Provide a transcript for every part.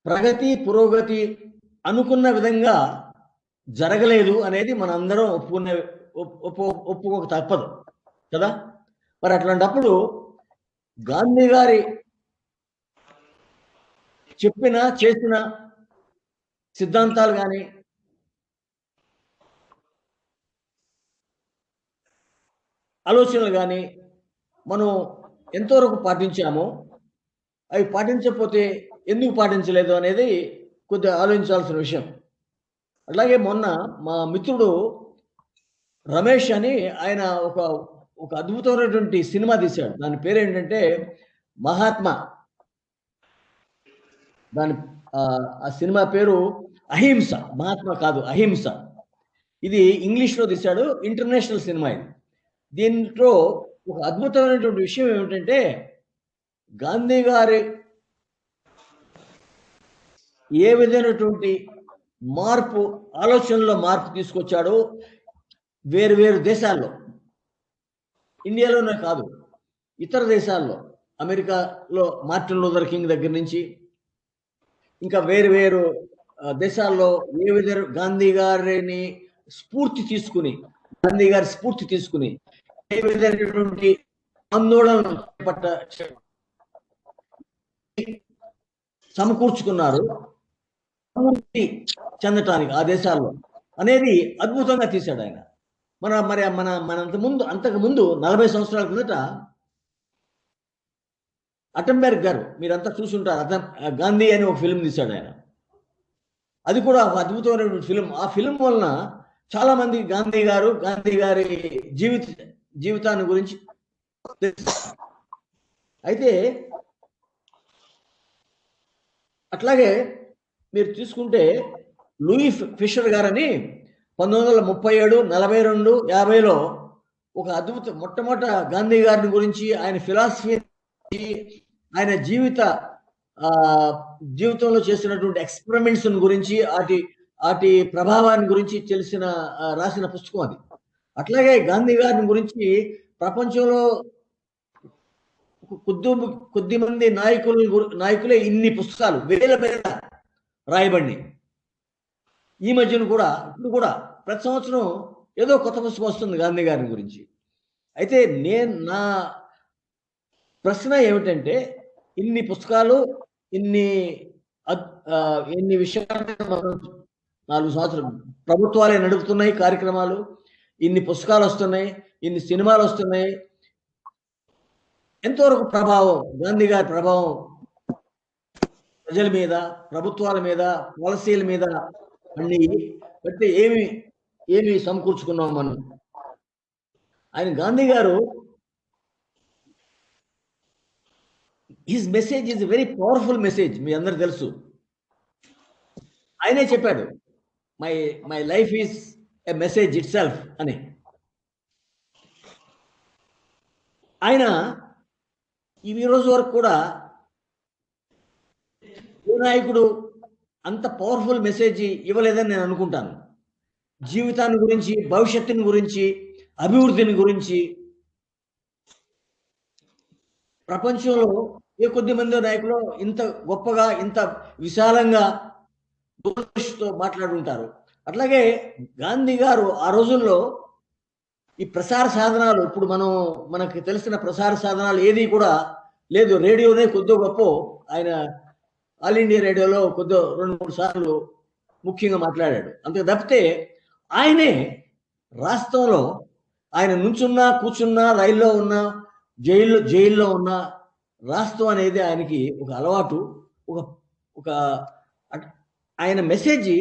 ప్రగతి పురోగతి అనుకున్న విధంగా జరగలేదు అనేది మనందరం ఒప్పుకోక తప్పదు కదా. మరి అట్లాంటప్పుడు గాంధీ గారి చెప్పిన చేసిన సిద్ధాంతాలు కానీ ఆలోచనలు కానీ మనం ఎంతవరకు పాటించామో అవి పాటించకపోతే ఎందుకు పాటించలేదు అనేది కొద్దిగా ఆలోచించాల్సిన విషయం. అలాగే మొన్న మా మిత్రుడు రమేష్ అని ఆయన ఒక అద్భుతమైనటువంటి సినిమా తీశాడు. దాని పేరు ఏంటంటే మహాత్మా. దాని ఆ సినిమా పేరు అహింస. మహాత్మా కాదు, అహింస. ఇది ఇంగ్లీష్లో తీశాడు, ఇంటర్నేషనల్ సినిమా ఇది. దీంట్లో ఒక అద్భుతమైనటువంటి విషయం ఏమిటంటే గాంధీ గారి ఏ విధమైనటువంటి మార్పు, ఆలోచనలో మార్పు తీసుకొచ్చాడో వేరు వేరు దేశాల్లో, ఇండియాలోనే కాదు ఇతర దేశాల్లో, అమెరికాలో మార్టిన్ లూథర్ కింగ్ దగ్గర నుంచి ఇంకా వేరు వేరు దేశాల్లో ఏ విధంగా గాంధీ గారిని స్ఫూర్తి తీసుకుని ఏ విధమైనటువంటి ఆందోళన సమకూర్చుకున్నారు చెందటానికి ఆ దేశాల్లో అనేది అద్భుతంగా తీశాడు ఆయన. అంతకు ముందు 40 సంవత్సరాల కిందట అటెంబెర్గ్ గారు, మీరంతా చూసుంటారు, గాంధీ అని ఒక ఫిల్మ్ తీశాడు ఆయన. అది కూడా ఒక అద్భుతమైనటువంటి ఫిల్మ్. ఆ ఫిల్మ్ వలన చాలా మంది గాంధీ గారి జీవితాన్ని గురించి అయితే అట్లాగే మీరు తీసుకుంటే లూయి ఫిషర్ గారని 1937, 42, 50లో ఒక అద్భుత మొట్టమొదట గాంధీ గారిని గురించి, ఆయన ఫిలాసఫీ, ఆయన జీవితంలో చేసినటువంటి ఎక్స్పెరిమెంట్స్ గురించి, వాటి ప్రభావాన్ని గురించి రాసిన పుస్తకం అది. అట్లాగే గాంధీ గారిని గురించి ప్రపంచంలో కొద్ది మంది నాయకులే ఇన్ని పుస్తకాలు వేల రాయబడి. ఈ మధ్యన ఇప్పుడు కూడా ప్రతి సంవత్సరం ఏదో కొత్త పుస్తకం వస్తుంది గాంధీ గారిని గురించి. అయితే నా ప్రశ్న ఏమిటంటే, ఇన్ని పుస్తకాలు, ఇన్ని విషయాలు 4 సంవత్సరాలు ప్రభుత్వాలే నడుపుతున్నాయి కార్యక్రమాలు, ఇన్ని పుస్తకాలు వస్తున్నాయి, ఇన్ని సినిమాలు వస్తున్నాయి. ఎంతవరకు ప్రభావం, గాంధీ గారి ప్రభావం ప్రజల మీద, ప్రభుత్వాల మీద, పాలసీల మీద అన్ని బట్టి ఏమి సమకూర్చుకున్నాం మనం. ఆయన గాంధీ గారు his message is very powerful message. మీ అందరు తెలుసు, ఆయనే చెప్పాడు my life is a message itself అని. ఆయన ఈ రోజు వరకు కూడా నాయకుడు అంత పవర్ఫుల్ మెసేజ్ ఇవ్వలేదని నేను అనుకుంటాను. జీవితాన్ని గురించి, భవిష్యత్తుని గురించి, అభివృద్ధిని గురించి ప్రపంచంలో ఏ కొద్ది మంది నాయకులు ఇంత గొప్పగా, ఇంత విశాలంగా దూరదృష్టితో మాట్లాడుంటారు. అట్లాగే గాంధీ గారు ఆ రోజుల్లో ఈ ప్రసార సాధనాలు, ఇప్పుడు మనకు తెలిసిన ప్రసార సాధనాలు ఏది కూడా లేదు. రేడియోనే కొద్దిగా గొప్ప, ఆయన ఆల్ ఇండియా రేడియోలో కొద్దిగా 2-3 సార్లు ముఖ్యంగా మాట్లాడాడు. అంతకు తప్పితే ఆయనే రాష్ట్రంలో ఆయన నుంచున్నా, కూర్చున్నా, రైల్లో ఉన్నా, జైల్లో ఉన్న రాష్ట్రం అనేది ఆయనకి ఒక అలవాటు. ఒక ఆయన మెసేజ్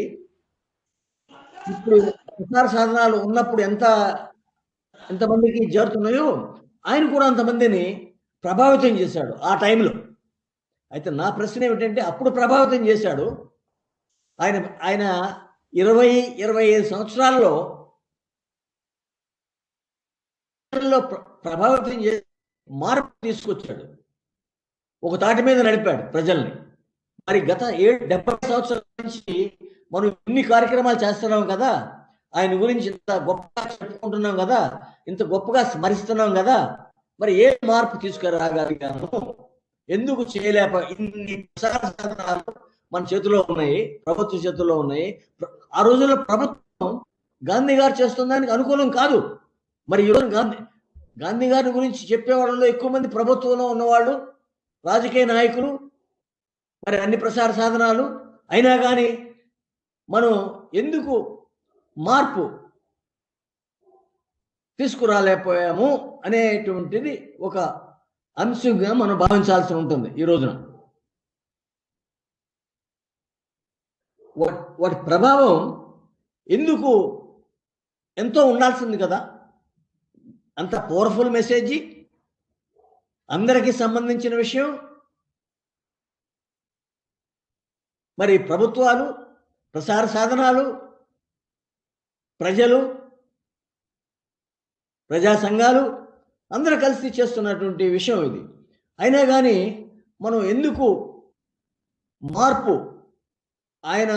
ఇప్పుడు ప్రసార సాధనాలు ఉన్నప్పుడు ఎంతమందికి చేరుతున్నాయో, ఆయన కూడా అంతమందిని ప్రభావితం చేశాడు ఆ టైంలో. అయితే నా ప్రశ్న ఏమిటంటే, అప్పుడు ప్రభావితం చేశాడు ఆయన 20-25 సంవత్సరాల్లో ప్రభావితం చేసి మార్పు తీసుకొచ్చాడు, ఒక తాటి మీద నడిపాడు ప్రజల్ని. మరి గత 70 సంవత్సరాల నుంచి మనం ఇన్ని కార్యక్రమాలు చేస్తున్నాం కదా, ఆయన గురించి ఇంత గొప్పగా చెప్పుకుంటున్నాం కదా, ఇంత గొప్పగా స్మరిస్తున్నాం కదా, మరి ఏ మార్పు తీసుకురాగలిగాను, ఎందుకు చేయలేక ఇన్ని ప్రసార సాధనాలు మన చేతిలో ఉన్నాయి, ప్రభుత్వ చేతుల్లో ఉన్నాయి. ఆ రోజుల్లో ప్రభుత్వం గాంధీ గారు చేస్తున్న దానికి అనుకూలం కాదు. మరి ఈరోజు గాంధీ గారి గురించి చెప్పేవాళ్ళలో ఎక్కువ మంది ప్రభుత్వంలో ఉన్నవాళ్ళు, రాజకీయ నాయకులు, మరి అన్ని ప్రసార సాధనాలు. అయినా కానీ మనం ఎందుకు మార్పు తీసుకురాలేకపోయాము అనేటువంటిది ఒక అంశంగా మనం భావించాల్సి ఉంటుంది ఈ రోజున. వాటి ప్రభావం ఎందుకు ఎంతో ఉండాల్సింది కదా. అంత పవర్ఫుల్ మెసేజ్, అందరికీ సంబంధించిన విషయం. మరి ప్రభుత్వాలు, ప్రసార సాధనాలు, ప్రజలు, ప్రజా సంఘాలు అందరూ కలిసి చేస్తున్నటువంటి విషయం ఇది. అయినా కానీ మనం ఎందుకు మార్పు, ఆయన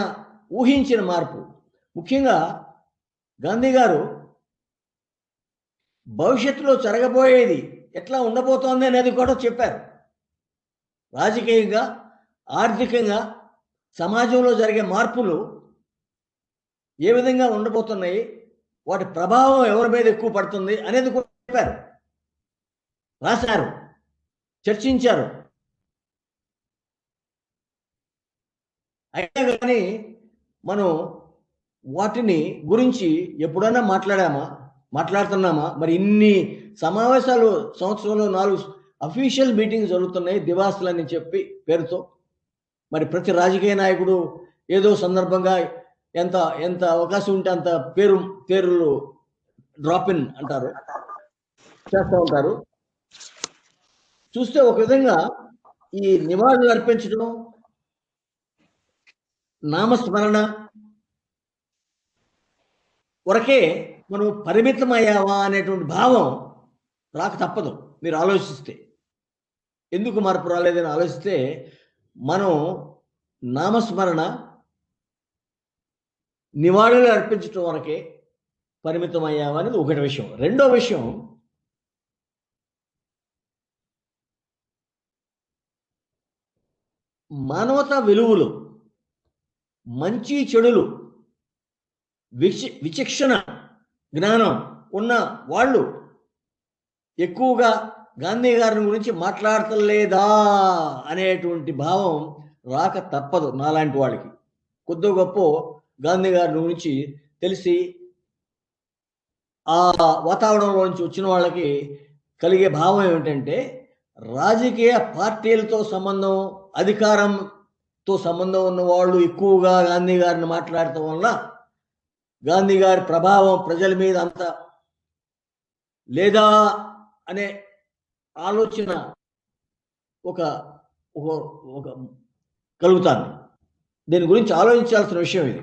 ఊహించిన మార్పు, ముఖ్యంగా గాంధీ గారు భవిష్యత్తులో జరగబోయేది ఎట్లా ఉండబోతోంది అనేది కూడా చెప్పారు. రాజకీయంగా, ఆర్థికంగా సమాజంలో జరిగే మార్పులు ఏ విధంగా ఉండబోతున్నాయి, వాటి ప్రభావం ఎవరి మీద ఎక్కువ పడుతుంది అనేది కూడా చెప్పారు, రాశారు, చర్చించారు. అయినా కానీ మనం వాటిని గురించి ఎప్పుడైనా మాట్లాడుతున్నామా? మరి ఇన్ని సమావేశాలు, సంవత్సరంలో 4 అఫీషియల్ మీటింగ్స్ జరుగుతున్నాయి దివాసులని చెప్పి పేరుతో. మరి ప్రతి రాజకీయ నాయకుడు ఏదో సందర్భంగా ఎంత అవకాశం ఉంటే అంత పేర్లు డ్రాప్ ఇన్ అంటారు, చేస్తూ ఉంటారు. చూస్తే ఒక విధంగా ఈ నివాళులు అర్పించడం, నామస్మరణ వరకే మనం పరిమితమయ్యావా అనేటువంటి భావం రాక తప్పదు. మీరు ఆలోచిస్తే, ఎందుకు మార్పు రాలేదని ఆలోచిస్తే, మనం నామస్మరణ, నివాళులు అర్పించడం వరకే పరిమితమయ్యావా అనేది ఒకటి విషయం. రెండో విషయం, మానవతా విలువలు, మంచి చెడులు, విచక్షణ జ్ఞానం ఉన్న వాళ్ళు ఎక్కువగా గాంధీ గారిని గురించి మాట్లాడతలేదా అనేటువంటి భావం రాక తప్పదు. నాలాంటి వాళ్ళకి కొద్ది గొప్ప గాంధీ గారిని గురించి తెలిసి ఆ వాతావరణంలో నుంచి వచ్చిన వాళ్ళకి కలిగే భావం ఏమిటంటే, రాజకీయ పార్టీలతో సంబంధం, అధికారంతో సంబంధం ఉన్న వాళ్ళు ఎక్కువగా గాంధీ గారిని మాట్లాడటం వల్ల గాంధీ గారి ప్రభావం ప్రజల మీద అంత లేదా అనే ఆలోచన ఒక కలుగుతాను. దీని గురించి ఆలోచించాల్సిన విషయం ఇది,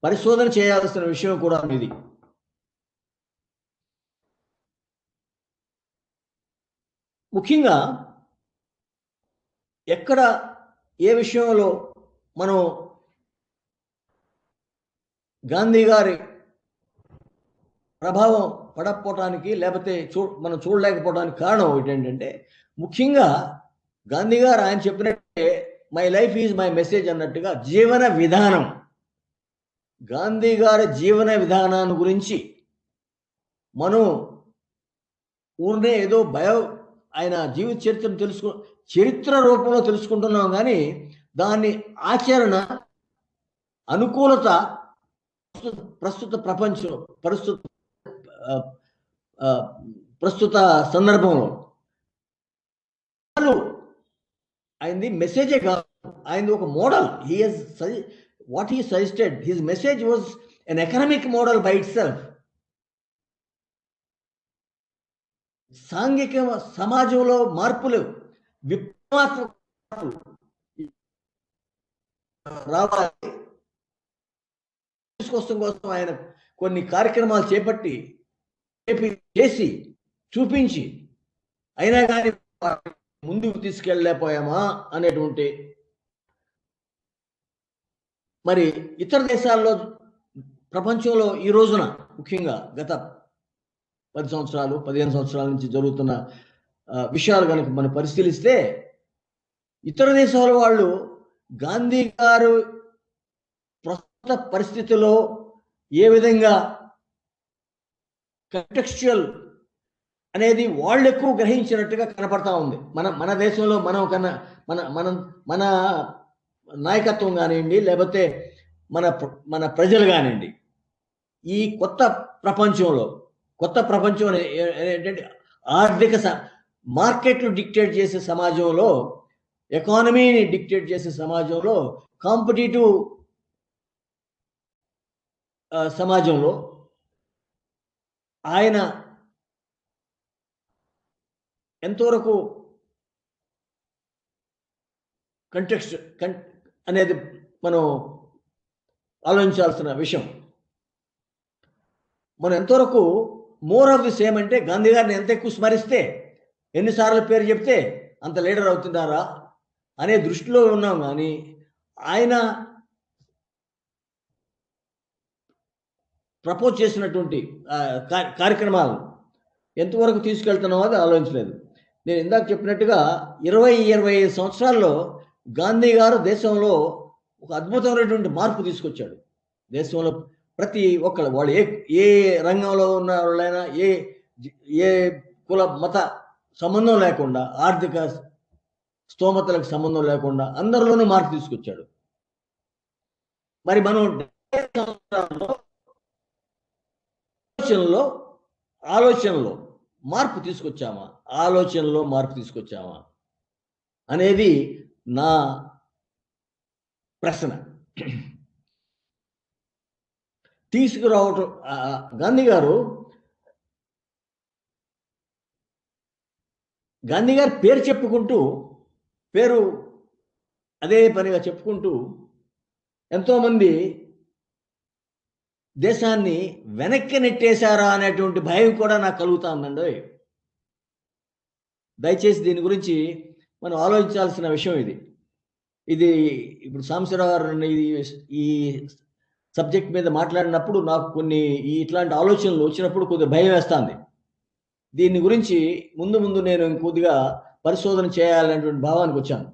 పరిశోధన చేయాల్సిన విషయం కూడా ఇది. ముఖ్యంగా ఎక్కడ ఏ విషయంలో మనం గాంధీ గారి ప్రభావం పడకపోవటానికి, లేకపోతే మనం చూడలేకపోవడానికి కారణం ఏంటంటే, ముఖ్యంగా గాంధీ గారు ఆయన చెప్పినట్టే my life is my message అన్నట్టుగా జీవన విధానం, గాంధీ గారి జీవన విధానాన్ని గురించి మనం ఊరినే ఏదో ఆయన జీవిత చరిత్రను చరిత్ర రూపంలో తెలుసుకుంటున్నాం, కానీ దాన్ని ఆచరణ, అనుకూలత ప్రస్తుత ప్రపంచం, ప్రస్తుత సందర్భంలో ఆయనది మెసేజే కాదు, ఆయనది ఒక model. What he suggested, his message was an economic model by it self. సాంఘిక సమాజంలో మార్పులు, విప్లవాత్మక రావాలి తీసుకొస్తాం కోసం ఆయన కొన్ని కార్యక్రమాలు చేసి చూపించి, అయినా కానీ ముందుకు తీసుకెళ్ళలేకపోయామా అనేటువంటి. మరి ఇతర దేశాల్లో, ప్రపంచంలో ఈ రోజున ముఖ్యంగా గత 10 సంవత్సరాలు 15 సంవత్సరాల నుంచి జరుగుతున్న విషయాలు కనుక మనం పరిశీలిస్తే, ఇతర దేశాల వాళ్ళు గాంధీ గారు ప్రస్తుత పరిస్థితిలో ఏ విధంగా కంటెక్స్చువల్ అనేది వాళ్ళు ఎక్కువ గ్రహించినట్టుగా కనపడతా ఉంది. మన దేశంలో మనం కన్నా మన నాయకత్వం కానివ్వండి, లేకపోతే మన ప్రజలు కానివ్వండి, ఈ కొత్త ప్రపంచం ఏంటంటే ఆర్థిక మార్కెట్లు డిక్టేట్ చేసే సమాజంలో, ఎకానమీని డిక్టేట్ చేసే సమాజంలో, కాంపిటేటివ్ సమాజంలో ఆయన ఎంతవరకు కంటెక్స్ట్ అనేది మనం ఆలోచించాల్సిన విషయం. మనం ఎంతవరకు మోర్ ఆఫ్ ది సేమ్ అంటే గాంధీ గారిని ఎంత ఎక్కువ స్మరిస్తే, ఎన్నిసార్లు పేరు చెప్తే అంత లీడర్ అవుతున్నారా అనే దృష్టిలో ఉన్నాం. కానీ ఆయన ప్రపోజ్ చేసినటువంటి కార్యక్రమాలు ఎంతవరకు తీసుకెళ్తున్నామో అది ఆలోచించలేదు. నేను ఇందాక చెప్పినట్టుగా 25 సంవత్సరాల్లో గాంధీ గారు దేశంలో ఒక అద్భుతమైనటువంటి మార్పు తీసుకొచ్చాడు. దేశంలో ప్రతి ఒక్కరు, వాళ్ళు ఏ రంగంలో ఉన్న వాళ్ళైనా, ఏ కుల మత సంబంధం లేకుండా, ఆర్థిక స్తోమతలకు సంబంధం లేకుండా అందరిలోనూ మార్పు తీసుకొచ్చాడు. మరి మనం ఆలోచనలో మార్పు తీసుకొచ్చామా అనేది నా ప్రశ్న. తీసుకురావటం గాంధీ గారు పేరు అదే పనిగా చెప్పుకుంటూ ఎంతోమంది దేశాన్ని వెనక్కి నెట్టేశారా అనేటువంటి భయం కూడా నాకు కలుగుతా ఉందండి. దయచేసి దీని గురించి మనం ఆలోచించాల్సిన విషయం ఇది ఇప్పుడు సాంబశివరావు గారు ఈ సబ్జెక్ట్ మీద మాట్లాడినప్పుడు నాకు కొన్ని ఇట్లాంటి ఆలోచనలు వచ్చినప్పుడు కొద్దిగా భయం వేస్తుంది. దీని గురించి ముందు నేను కొద్దిగా పరిశోధన చేయాలనేటువంటి భావానికి వచ్చాను.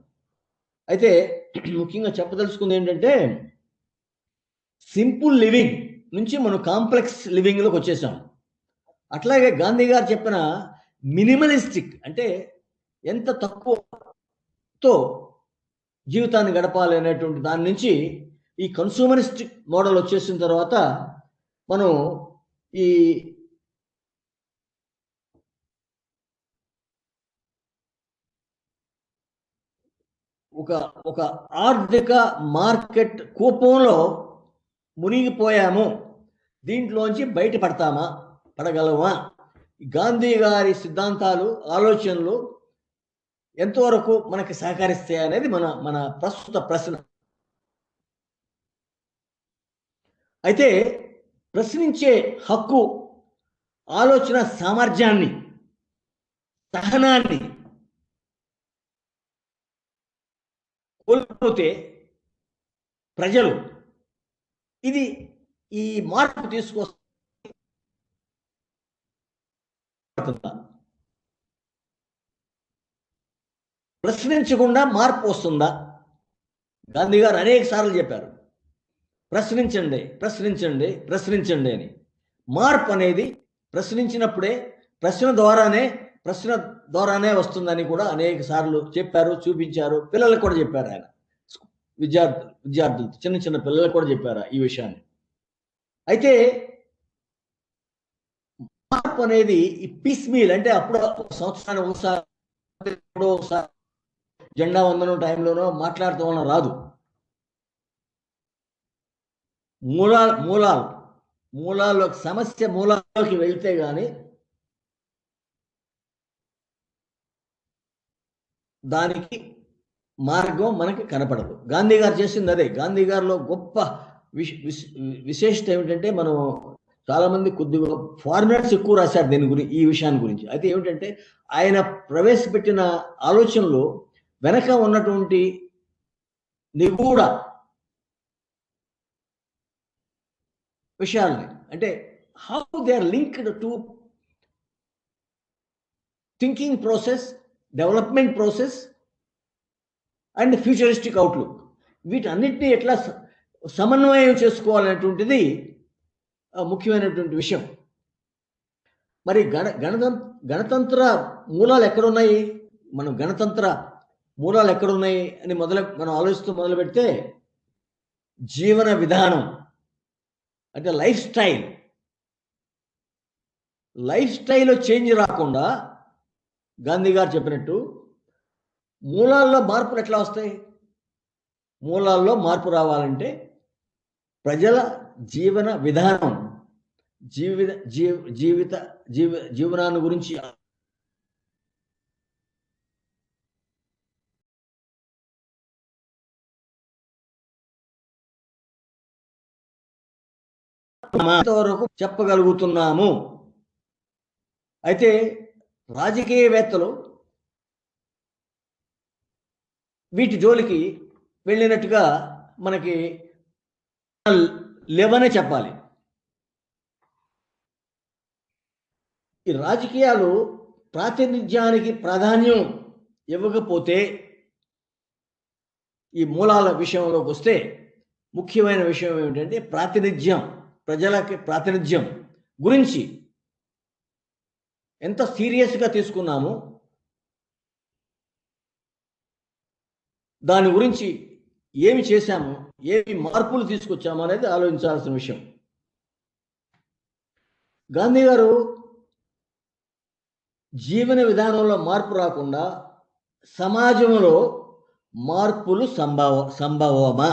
అయితే ముఖ్యంగా చెప్పదలుచుకుంది ఏంటంటే, సింపుల్ లివింగ్ నుంచి మనం కాంప్లెక్స్ లివింగ్లోకి వచ్చేసాం. అట్లాగే గాంధీ గారు చెప్పిన మినిమలిస్టిక్ అంటే ఎంత తక్కువతో జీవితాన్ని గడపాలి అనేటువంటి దాని నుంచి ఈ కన్సూమరిస్టిక్ మోడల్ వచ్చేసిన తర్వాత మనం ఈ ఒక ఆర్థిక మార్కెట్ కూపంలో మునిగిపోయాము. దీంట్లోంచి పడగలమా? గాంధీ గారి సిద్ధాంతాలు, ఆలోచనలు ఎంతవరకు మనకి సహకరిస్తాయి అనేది మన ప్రస్తుత ప్రశ్న. అయితే ప్రశ్నించే హక్కు, ఆలోచన సామర్థ్యాన్ని, సహనాన్ని కోల్పోతే ప్రజలు ఈ మార్పు తీసుకొస్తుందా? ప్రశ్నించకుండా మార్పు వస్తుందా? గాంధీ గారు అనేక సార్లు చెప్పారు, ప్రశ్నించండి అని. మార్పు అనేది ప్రశ్నించినప్పుడే, ప్రశ్న ద్వారానే వస్తుందని కూడా అనేక సార్లు చెప్పారు, చూపించారు. పిల్లలకు కూడా చెప్పారు ఆయన, విద్యార్థులు చిన్న పిల్లలకు కూడా చెప్పారు ఈ విషయాన్ని. అయితే మార్పు అనేది ఈ పీస్ మీల్ అంటే అప్పుడు సంవత్సరానికి ఒకసారి జెండా వందనం టైంలోనో మాట్లాడటం వల్ల రాదు. మూలాల్లోకి, సమస్య మూలాల్లోకి వెళ్తే గాని దానికి మార్గం మనకి కనపడదు. గాంధీ గారు చేసింది అదే. గాంధీ గారిలో గొప్ప విశేషత ఏమిటంటే, మనం చాలా మంది కొద్దిగా ఫారినర్స్ ఎక్కువ రాశారు ఈ విషయాన్ని గురించి. అయితే ఏమిటంటే, ఆయన ప్రవేశపెట్టిన ఆలోచనలు వెనక ఉన్నటువంటి నిగూఢ విషయాల్ని, అంటే how they are linked to thinking process, development process and futuristic outlook. వీటన్నిటిని ఎట్లా సమన్వయం చేసుకోవాలనేటువంటిది ముఖ్యమైనటువంటి విషయం. మరి గణతంత్ర మూలాలు ఎక్కడున్నాయి? మనం గణతంత్ర మూలాలు ఎక్కడున్నాయి అని మనం ఆలోచిస్తూ మొదలు పెడితే జీవన విధానం అంటే లైఫ్ స్టైల్లో చేంజ్ రాకుండా గాంధీ గారు చెప్పినట్టు మూలాల్లో మార్పులు ఎట్లా వస్తాయి? మూలాల్లో మార్పు రావాలంటే ప్రజల జీవన విధానం జీవనాన్ని గురించి వరకు చెప్పగలుగుతున్నాము. అయితే రాజకీయవేత్తలు వీటి జోలికి వెళ్ళినట్టుగా మనకి లేవనే చెప్పాలి. ఈ రాజకీయాలు ప్రాతినిధ్యానికి ప్రాధాన్యం ఇవ్వకపోతే ఈ మూలాల విషయంలోకి వస్తే ముఖ్యమైన విషయం ఏమిటంటే ప్రజలకి ప్రాతినిధ్యం గురించి ఎంత సీరియస్గా తీసుకున్నాము, దాని గురించి ఏమి చేశాము, ఏమి మార్పులు తీసుకొచ్చాము అనేది ఆలోచించాల్సిన విషయం. గాంధీ గారు జీవన విధానంలో మార్పు రాకుండా సమాజంలో మార్పులు సంభవమా?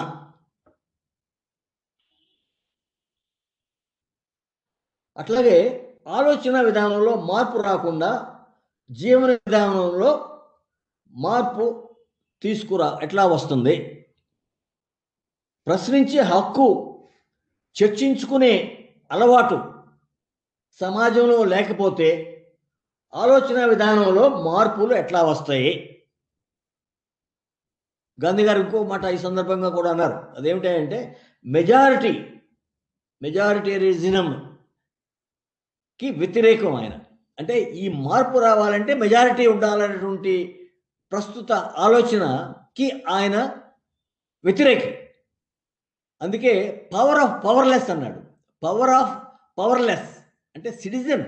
అట్లాగే ఆలోచన విధానంలో మార్పు రాకుండా జీవన విధానంలో మార్పు ఎట్లా వస్తుంది? ప్రశ్నించే హక్కు, చర్చించుకునే అలవాటు సమాజంలో లేకపోతే ఆలోచన విధానంలో మార్పులు ఎట్లా వస్తాయి? గాంధీ గారు ఇంకో మాట ఈ సందర్భంగా కూడా అన్నారు. అదేమిటంటే మెజారిటేరియనిజంకి వ్యతిరేకం ఆయన. అంటే ఈ మార్పు రావాలంటే మెజారిటీ ఉండాలనేటువంటి ప్రస్తుత ఆలోచనకి ఆయన వ్యతిరేకి. అందుకే పవర్ ఆఫ్ పవర్లెస్ అన్నాడు. పవర్ ఆఫ్ పవర్లెస్ అంటే సిటిజన్.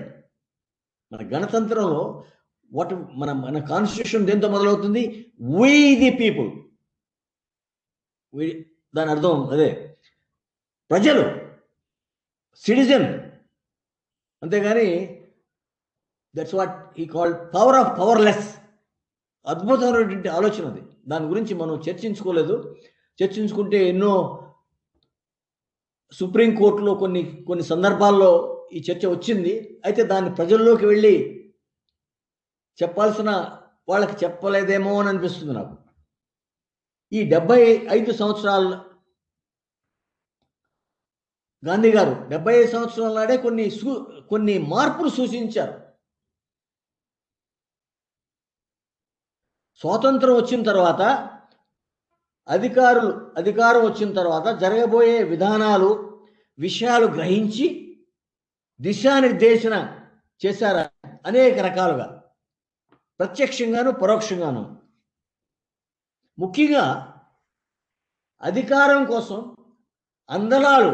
మన గణతంత్రంలో మన కాన్స్టిట్యూషన్ దేంతో మొదలవుతుంది? We the people. దాని అర్థం అదే, ప్రజలు, సిటిజన్. అంతేగాని that's what he called power of powerless. అద్భుతమైనటువంటి ఆలోచన అది. దాని గురించి మనం చర్చించుకుంటే ఎన్నో సుప్రీంకోర్టులో కొన్ని సందర్భాల్లో ఈ చర్చ వచ్చింది. అయితే దాన్ని ప్రజల్లోకి వెళ్ళి చెప్పాల్సిన వాళ్ళకి చెప్పలేదేమో అని అనిపిస్తుంది నాకు. ఈ 75 సంవత్సరాల గాంధీ గారు 75 సంవత్సరాల నాడే కొన్ని మార్పులు సూచించారు. స్వాతంత్రం వచ్చిన తర్వాత అధికారం వచ్చిన తర్వాత జరగబోయే విషయాలు గ్రహించి దిశానిర్దేశన చేశారు అనేక రకాలుగా, ప్రత్యక్షంగాను పరోక్షంగాను. ముఖ్యంగా అధికారం కోసం, అందలాలు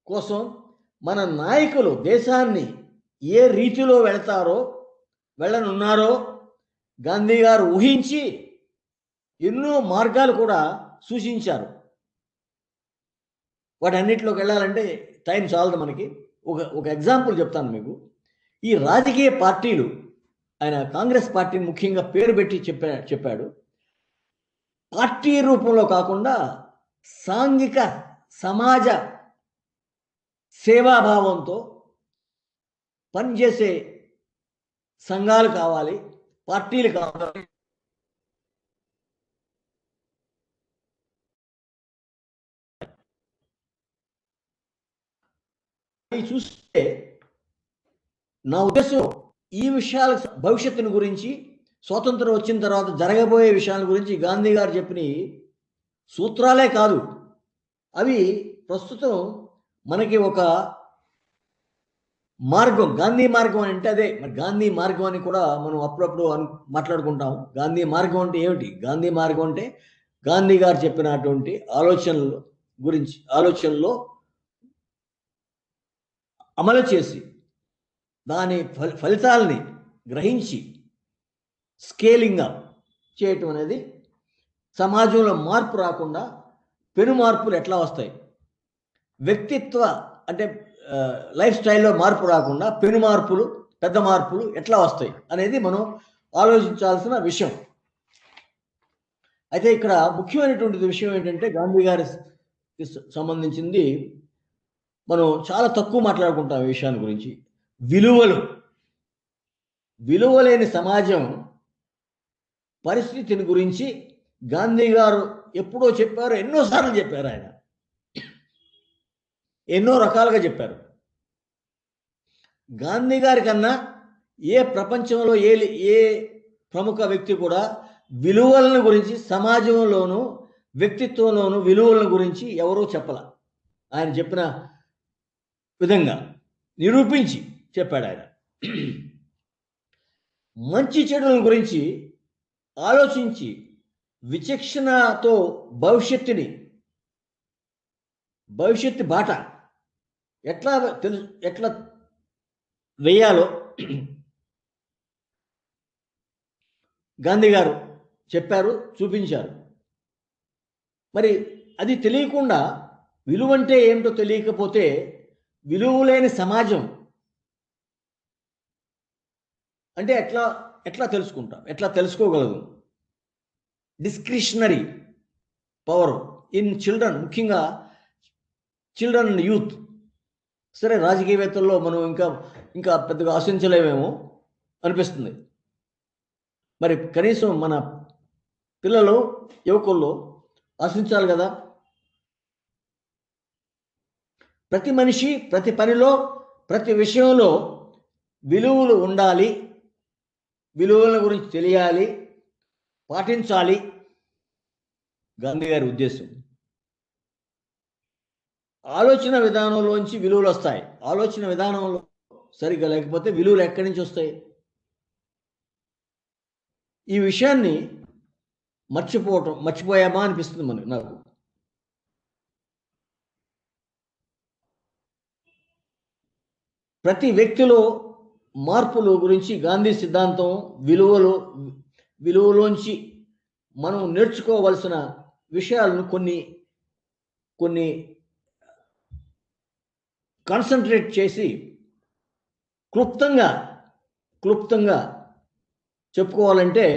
కోసం మన నాయకులు దేశాన్ని ఏ రీతిలో వెళ్ళనున్నారో గాంధీ గారు ఊహించి ఎన్నో మార్గాలు కూడా సూచించారు. వాటన్నిటిలోకి వెళ్ళాలంటే టైం చాలదు మనకి. ఒక ఎగ్జాంపుల్ చెప్తాను మీకు. ఈ రాజకీయ పార్టీలు, ఆయన కాంగ్రెస్ పార్టీని ముఖ్యంగా పేరు పెట్టి చెప్పాడు. పార్టీ రూపంలో కాకుండా సాంఘిక సమాజ సేవాభావంతో పనిచేసే సంఘాలు కావాలి, పార్టీలు కావాలి. చూస్తే నా ఉద్దేశం ఈ విషయాల భవిష్యత్తును గురించి, స్వాతంత్రం వచ్చిన తర్వాత జరగబోయే విషయాల గురించి గాంధీ గారు చెప్పిన సూత్రాలే కాదు, అవి ప్రస్తుతం మనకి ఒక మార్గం. గాంధీ మార్గం అంటే అదే. మరి గాంధీ మార్గం అని కూడా మనం అప్పుడప్పుడు మాట్లాడుకుంటాం. గాంధీ మార్గం అంటే ఏమిటి? గాంధీ మార్గం అంటే గాంధీ గారు చెప్పినటువంటి ఆలోచనలో అమలు చేసి దాని ఫలితాలని గ్రహించి స్కేలింగ్ అప్ చేయటం అనేది సమాజంలో మార్పు రాకుండా పెను మార్పులు ఎట్లా వస్తాయి, వ్యక్తిత్వ అంటే లైఫ్ స్టైల్లో మార్పు రాకుండా పెను మార్పులు, పెద్ద మార్పులు ఎట్లా వస్తాయి అనేది మనం ఆలోచించాల్సిన విషయం. అయితే ఇక్కడ ముఖ్యమైనటువంటి విషయం ఏంటంటే గాంధీ గారికి సంబంధించింది మనం చాలా తక్కువ మాట్లాడుకుంటాం ఈ విషయాన్ని గురించి. విలువ లేని సమాజం పరిస్థితిని గురించి గాంధీ గారు ఎప్పుడో చెప్పారు, ఎన్నోసార్లు చెప్పారు. ఆయన ఎన్నో రకాలుగా చెప్పారు. గాంధీ గారి కన్నా ప్రపంచంలో ఏ ప్రముఖ వ్యక్తి కూడా విలువలను గురించి, సమాజంలోనూ వ్యక్తిత్వంలోనూ విలువలను గురించి ఎవరూ చెప్పల. ఆయన చెప్పిన విధంగా నిరూపించి చెప్పాడు. ఆయన మంచి చెడుల గురించి ఆలోచించి విచక్షణతో భవిష్యత్తు బాట ఎట్లా వేయాలో గాంధీ గారు చెప్పారు, చూపించారు. మరి అది తెలియకుండా, విలువంటే ఏమిటో తెలియకపోతే విలువలేని సమాజం అంటే ఎట్లా తెలుసుకుంటాం, ఎట్లా తెలుసుకోగలదు? డిస్క్రిషనరీ పవర్ ఇన్ చిల్డ్రన్, ముఖ్యంగా చిల్డ్రన్ అండ్ యూత్. సరే, రాజకీయవేత్తల్లో మనం ఇంకా పెద్దగా ఆశించలేమేమో అనిపిస్తుంది. మరి కనీసం మన పిల్లలు, యువకుల్లో ఆశించాలి కదా. ప్రతి మనిషి ప్రతి పనిలో, ప్రతి విషయంలో విలువలు ఉండాలి, విలువల గురించి తెలియాలి, పాటించాలి. గాంధీ గారి ఉద్దేశం. ఆలోచన విధానంలోంచి విలువలు వస్తాయి. ఆలోచన విధానంలో సరిగ్గా లేకపోతే విలువలు ఎక్కడి నుంచి వస్తాయి? ఈ విషయాన్ని మర్చిపోయామా అనిపిస్తుంది నాకు. ప్రతి వ్యక్తిలో మార్పుల గురించి గాంధీ సిద్ధాంతం, విలువలోంచి మనం నేర్చుకోవలసిన విషయాలను కొన్ని కాన్సన్ట్రేట్ చేసి క్లుప్తంగా చెప్పుకోవాలంటే,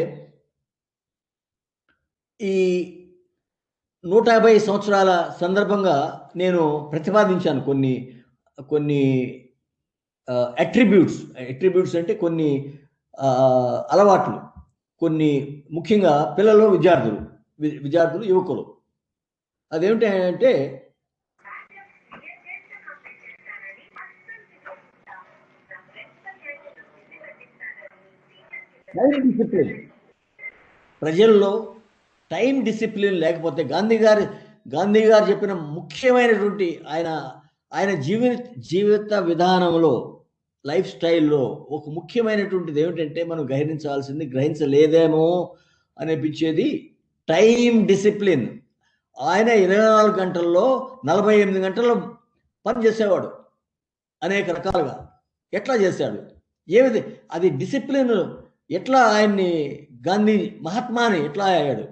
ఈ 150 సంవత్సరాల సందర్భంగా నేను ప్రతిపాదించాను కొన్ని అట్రిబ్యూట్స్ అంటే కొన్ని అలవాట్లు, కొన్ని ముఖ్యంగా పిల్లలు, విద్యార్థులు, యువకులు. అదేమిటంటే టైం డిసిప్లిన్. ప్రజల్లో టైం డిసిప్లిన్ లేకపోతే గాంధీ గారు చెప్పిన ముఖ్యమైనటువంటి ఆయన జీవిత విధానంలో, లైఫ్ స్టైల్లో ఒక ముఖ్యమైనటువంటిది ఏమిటంటే మనం గ్రహించలేదేమో అనిపించేది టైం డిసిప్లిన్. ఆయన 24 గంటల్లో 48 గంటల్లో పని చేసేవాడు అనేక రకాలుగా. ఎట్లా చేశాడు? అది డిసిప్లిన్ ఎట్లా ఆయన్ని మహాత్మాని ఎట్లా అయ్యాడు?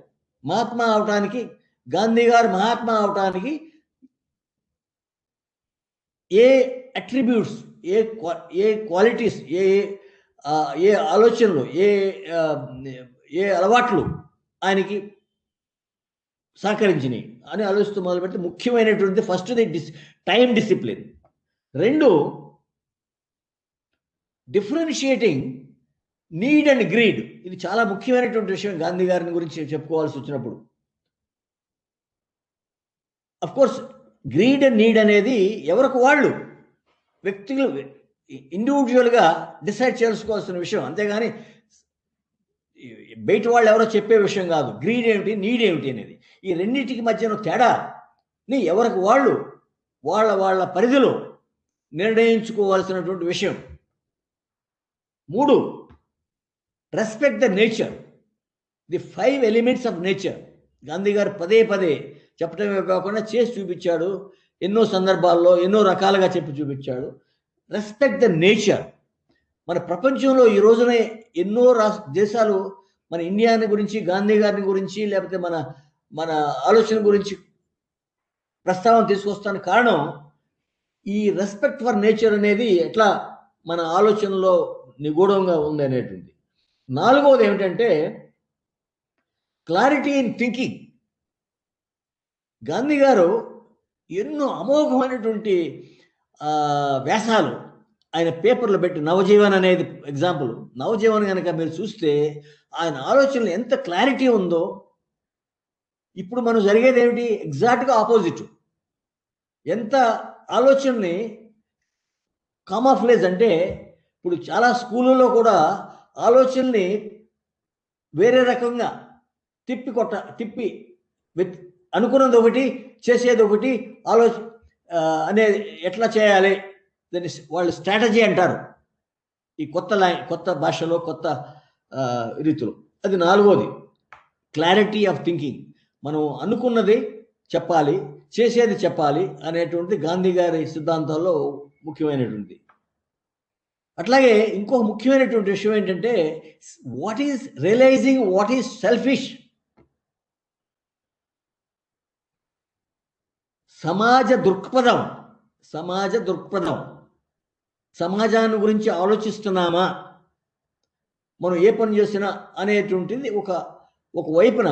గాంధీ గారు మహాత్మా అవటానికి ఏ అట్రిబ్యూట్స్, ఏ క్వాలిటీస్, ఏ ఆలోచనలు, ఏ అలవాట్లు ఆయనకి సహకరించినాయి అని ఆలోచిస్తూ మొదలుపెడితే ముఖ్యమైనటువంటి ఫస్ట్ది time discipline. 2, differentiating need and greed. ఇది చాలా ముఖ్యమైనటువంటి విషయం గాంధీ గారిని గురించి చెప్పుకోవాల్సి వచ్చినప్పుడు. అఫ్కోర్స్ గ్రీడ్ అండ్ నీడ్ అనేది ఎవరికి వాళ్ళు వ్యక్తులు ఇండివిజువల్గా డిసైడ్ చేసుకోవాల్సిన విషయం, అంతేగాని బయట వాళ్ళు ఎవరో చెప్పే విషయం కాదు. గ్రీడ్ ఏమిటి, నీడ్ ఏమిటి అనేది, ఈ రెండింటికి మధ్యన తేడాని ఎవరికి వాళ్ళు వాళ్ళ పరిధిలో నిర్ణయించుకోవాల్సినటువంటి విషయం. 3, respect the nature, the 5 elements of nature. Gandhi గారు పదే పదే చెప్పడమే కాకుండా చేసి చూపించాడు. ఎన్నో సందర్భాల్లో ఎన్నో రకాలుగా చెప్పి చూపించాడు. Respect the nature. మన ప్రపంచంలో ఈ రోజునే ఎన్నో దేశాలు మన ఇండియాని గురించి, గాంధీ గారిని గురించి, లేకపోతే మన మన ఆలోచన గురించి ప్రస్తావన తీసుకొస్తానికి కారణం ఈ రెస్పెక్ట్ ఫర్ నేచర్ అనేది ఎట్లా మన ఆలోచనలో నిగూఢంగా ఉంది అనేటువంటి. నాలుగవది ఏమిటంటే క్లారిటీ ఇన్ థింకింగ్. గాంధీ గారు ఎన్నో అమోఘమైనటువంటి వ్యాసాలు ఆయన పేపర్లో పెట్టి, నవజీవన్ అనేది ఎగ్జాంపుల్. నవజీవన్ కనుక మీరు చూస్తే ఆయన ఆలోచనలు ఎంత క్లారిటీ ఉందో. ఇప్పుడు మనం జరిగేది ఏమిటి? ఎగ్జాక్ట్గా ఆపోజిట్. ఎంత ఆలోచనని కామాఫ్లేజ్ అంటే, ఇప్పుడు చాలా స్కూళ్ళలో కూడా ఆలోచనని వేరే రకంగా తిప్పి అనుకున్నది ఒకటి, చేసేది ఒకటి, అనేది ఎట్లా చేయాలి దాన్ని వాళ్ళు స్ట్రాటజీ అంటారు ఈ కొత్త భాషలో, కొత్త రీతిలో. అది నాలుగోది, క్లారిటీ ఆఫ్ థింకింగ్. మనం అనుకున్నది చెప్పాలి, చేసేది చెప్పాలి అనేటువంటి గాంధీ గారి సిద్ధాంతాల్లో ముఖ్యమైనటువంటి. అట్లాగే ఇంకొక ముఖ్యమైనటువంటి విషయం ఏంటంటే what is realising what is selfish. సమాజ దృక్పథం. సమాజాన్ని గురించి ఆలోచిస్తున్నామా, మనం ఏ పని చేసినా అనేటువంటిది ఒక వైపున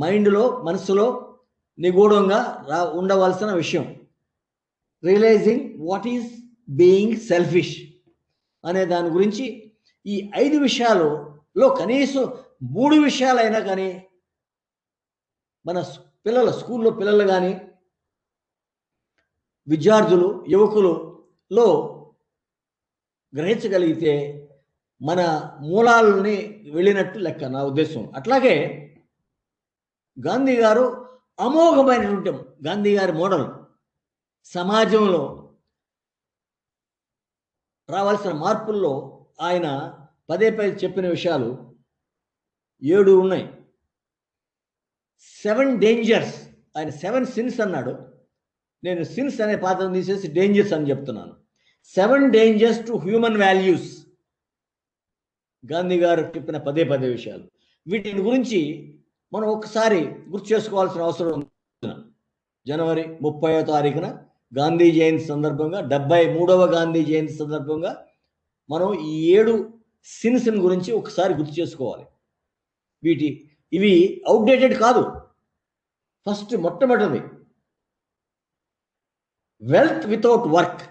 మైండ్లో, మనసులో నిగూఢంగా ఉండవలసిన విషయం. Realising what is being selfish అనే దాని గురించి ఈ 5 విషయాలలో కనీసం 3 విషయాలైనా కానీ మన స్కూల్లో పిల్లలు కానీ, విద్యార్థులు, యువకులలో గ్రహించగలిగితే మన మూలాలని వెళ్ళినట్టు లెక్క, నా ఉద్దేశం. అట్లాగే గాంధీ గారు అమోఘమైనటువంటి గాంధీ గారి మోడల్ సమాజంలో రావాల్సిన మార్పుల్లో ఆయన పదే చెప్పిన విషయాలు 7 ఉన్నాయి. 7 డేంజర్స్. ఆయన 7 సిన్స్ అన్నాడు. నేను సిన్స్ అనే పాత్ర తీసేసి డేంజర్స్ అని చెప్తున్నాను. 7 dangers to human values. Gandhi గారు చెప్పిన పదే విషయాలు. వీటిని గురించి మనం ఒకసారి గుర్తు చేసుకోవాల్సిన అవసరం ఉంది. జనవరి 30వ తారీఖున గాంధీ జయంతి సందర్భంగా, 73వ గాంధీ జయంతి సందర్భంగా మనం ఈ 7 సిన్స్ గురించి ఒకసారి గుర్తు చేసుకోవాలి. ఇవి అవుట్డేటెడ్ కాదు. ఫస్ట్ మొట్టమొదటిది వెల్త్ వితౌట్ వర్క్.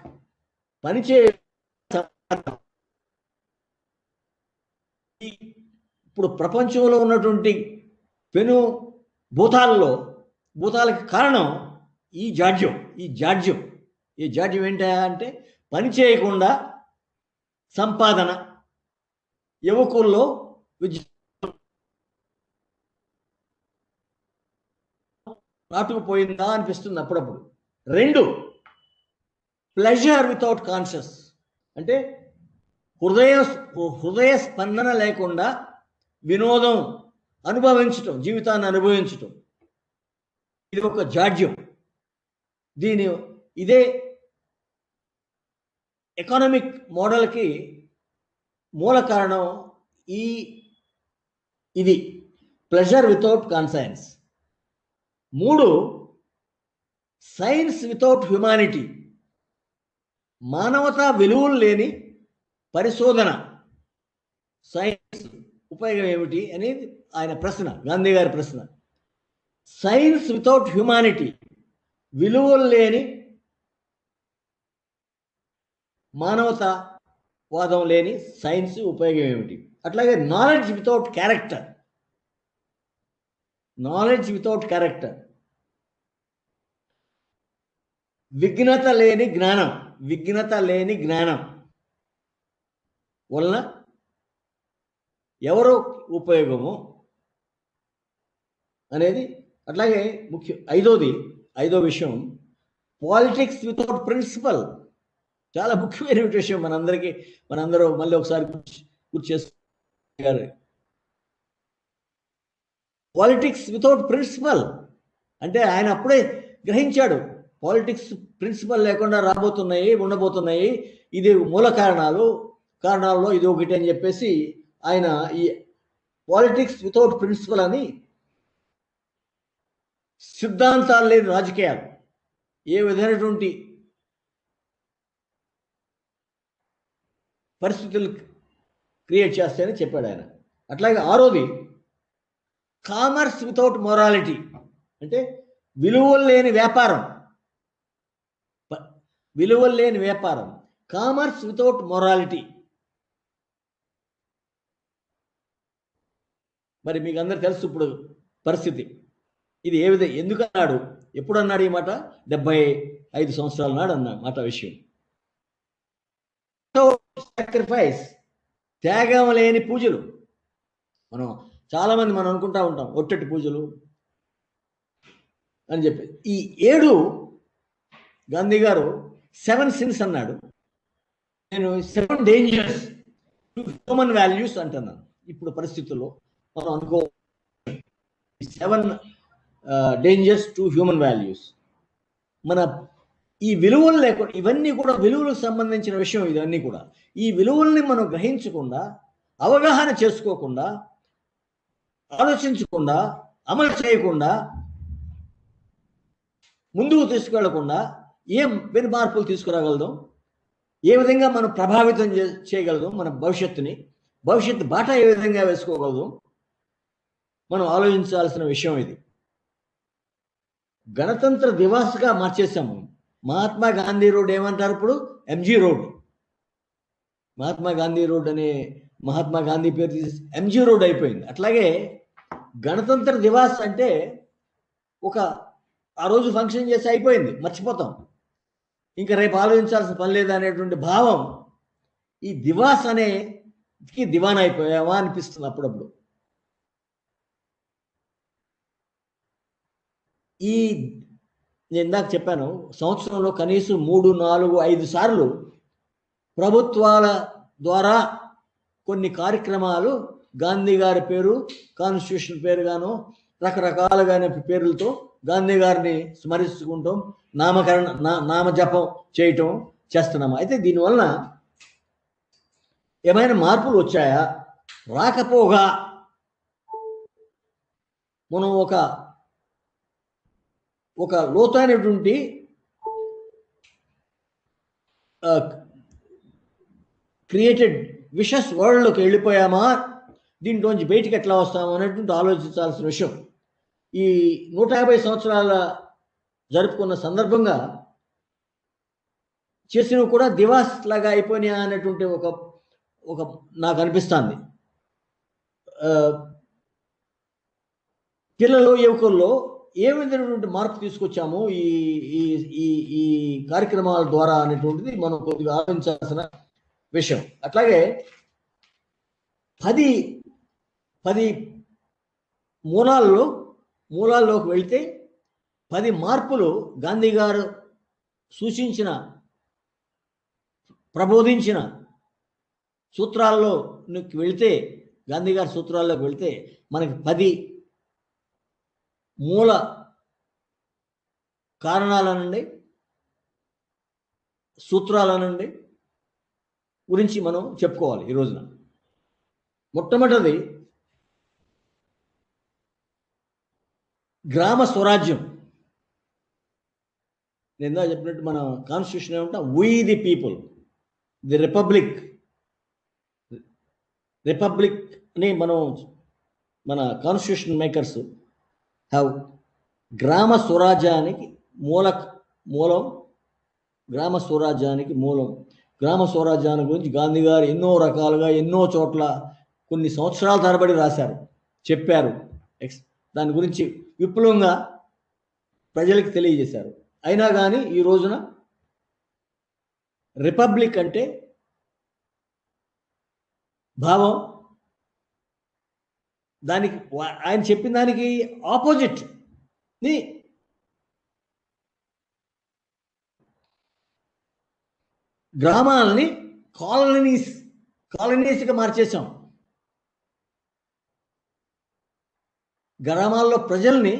పనిచే ఇప్పుడు ప్రపంచంలో ఉన్నటువంటి పెను భూతాలకి కారణం ఈ జాడ్యం ఏంటా అంటే పని చేయకుండా సంపాదన. యువకుల్లో నాటుకుపోయిందా అనిపిస్తుంది అప్పుడప్పుడు. 2 ప్లెజర్ వితౌట్ కాన్షియస్. అంటే హృదయ స్పందన లేకుండా వినోదం అనుభవించటం, జీవితాన్ని అనుభవించటం. ఇది ఒక జాడ్యం. ఇదే ఎకానమిక్ మోడల్కి మూల కారణం ఇది pleasure without conscience. 3 science without humanity. మానవతా విలువలు లేని పరిశోధన. సైన్స్ ఉపయోగం ఏమిటి అనేది ఆయన ప్రశ్న, గాంధీ గారి ప్రశ్న. Science without humanity. విలువలు లేని, మానవతావాదం లేని సైన్స్ ఉపయోగం ఏమిటి? అట్లాగే నాలెడ్జ్ వితౌట్ క్యారెక్టర్. విఘ్నత లేని జ్ఞానం వలన ఎవరో ఉపయోగము అనేది. అట్లాగే ఐదో విషయం పాలిటిక్స్ వితౌట్ ప్రిన్సిపల్. చాలా ముఖ్యమైన విషయం మనందరూ మళ్ళీ ఒకసారి గుర్తు చేసుకుంటారు. పాలిటిక్స్ వితౌట్ ప్రిన్సిపల్ అంటే ఆయన అప్పుడే గ్రహించాడు, పాలిటిక్స్ ప్రిన్సిపల్ లేకుండా రాబోతున్నాయి, ఉండబోతున్నాయి, ఇది మూల కారణాల్లో ఇది ఒకటి అని చెప్పేసి ఆయన ఈ పాలిటిక్స్ వితౌట్ ప్రిన్సిపల్ అని, సిద్ధాంతాలు లేని రాజకీయాలు ఏ విధమైనటువంటి పరిస్థితులు క్రియేట్ చేస్తాయని చెప్పాడు ఆయన. అట్లాగే ఆరోది కామర్స్ వితౌట్ మొరాలిటీ అంటే విలువలు లేని వ్యాపారం, కామర్స్ వితౌట్ మొరాలిటీ. మరి మీకు అందరు తెలుసు ఇప్పుడు పరిస్థితి ఇది ఏ విధంగా, ఎందుకు అన్నాడు, ఎప్పుడు అన్నాడు ఈ మాట, 75 సంవత్సరాల నాడు అన్న మాట విషయం. సాక్రిఫైస్, త్యాగం లేని పూజలు. చాలామంది మనం అనుకుంటా ఉంటాం ఒట్టటి పూజలు అని చెప్పి. ఈ 7 గాంధీ గారు 7 సిన్స్ అన్నాడు. నేను 7 డేంజర్స్ టు హ్యూమన్ వాల్యూస్ అంటున్నాను. ఇప్పుడు పరిస్థితుల్లో మనం అనుకో 7 డేంజర్స్ టు హ్యూమన్ వాల్యూస్. మన ఈ విలువలు లేకుండా, ఇవన్నీ కూడా విలువలకు సంబంధించిన విషయం. ఇవన్నీ కూడా ఈ విలువల్ని మనం గ్రహించకుండా, అవగాహన చేసుకోకుండా, ఆలోచించకుండా, అమలు చేయకుండా, ముందుకు తీసుకెళ్లకుండా ఏం పెను మార్పులు తీసుకురాగలదాం, ఏ విధంగా మనం ప్రభావితం చేయగలదాం మన భవిష్యత్తు బాట ఏ విధంగా వేసుకోగలదాం, మనం ఆలోచించాల్సిన విషయం ఇది. గణతంత్ర దివాస్గా మార్చేసాము. మహాత్మా గాంధీ రోడ్ ఏమంటారు ఇప్పుడు, MG road. Mahatma Gandhi road అనే మహాత్మా గాంధీ పేరు తీసి ఎంజీ రోడ్ అయిపోయింది. అట్లాగే గణతంత్ర దివాస్ అంటే ఆ రోజు ఫంక్షన్ చేసి అయిపోయింది, మర్చిపోతాం, ఇంకా రేపు ఆలోచించాల్సిన పని లేదా అనేటువంటి భావం ఈ దివాస్ అనేకి దివాన్ అయిపోయావా అనిపిస్తుంది అప్పుడప్పుడు. నేను ఇందాక చెప్పాను, సంవత్సరంలో కనీసం 3, 4, 5 సార్లు ప్రభుత్వాల ద్వారా కొన్ని కార్యక్రమాలు గాంధీ గారి పేరు, కాన్స్టిట్యూషన్ పేరుగాను, రకరకాలుగానే పేర్లతో గాంధీ గారిని స్మరించుకుంటాం, నామజపం చేస్తున్నాము. అయితే దీనివలన ఏమైనా మార్పులు వచ్చాయా? రాకపోగా మనం ఒక లోతైనటువంటి క్రియేటెడ్ విషస్ వరల్డ్లోకి వెళ్ళిపోయామా, దీంట్లోంచి బయటికి ఎట్లా వస్తాము అనేటువంటి ఆలోచించాల్సిన విషయం. ఈ 150 సంవత్సరాల జరుపుకున్న సందర్భంగా చేసినవి కూడా దివాస్ లాగా అయిపోయినాయా అనేటువంటి ఒక నాకు అనిపిస్తుంది. పిల్లలు, యువకుల్లో ఏ విధమైనటువంటి మార్పు తీసుకొచ్చాము ఈ కార్యక్రమాల ద్వారా అనేటువంటిది మనం కొద్దిగా ఆలోచించాల్సిన విషయం. అట్లాగే 10 మూలాల్లోకి వెళ్తే 10 మార్పులు గాంధీ గారు సూచించిన, ప్రబోధించిన సూత్రాల్లోకి వెళితే, గాంధీ గారి సూత్రాల్లోకి వెళితే మనకి 10 మూల కారణాలనండి, సూత్రాలనండి గురించి మనం చెప్పుకోవాలి ఈ రోజున. మొట్టమొదటిది గ్రామ స్వరాజ్యం. నేను ఇందాక చెప్పినట్టు మన కాన్స్టిట్యూషన్ ఏమంటా, we the people, the republic అని మన కాన్స్టిట్యూషన్ మేకర్స్ హ్యావ్ గ్రామ స్వరాజ్యానికి మూలం, గ్రామ స్వరాజ్యానికి మూలం. గ్రామ స్వరాజ్యాన్ని గురించి గాంధీ గారు ఎన్నో రకాలుగా, ఎన్నో చోట్ల కొన్ని సంవత్సరాల తరబడి రాశారు, చెప్పారు, దాని గురించి విపులంగా ప్రజలకు తెలియజేశారు. అయినా కానీ ఈ రోజున రిపబ్లిక్ అంటే భావం, దానికి ఆయన చెప్పిన దానికి ఆపోజిట్ ని గ్రామాలని కాలనీస్గా మార్చేసాం. గ్రామాల్లో ప్రజల్ని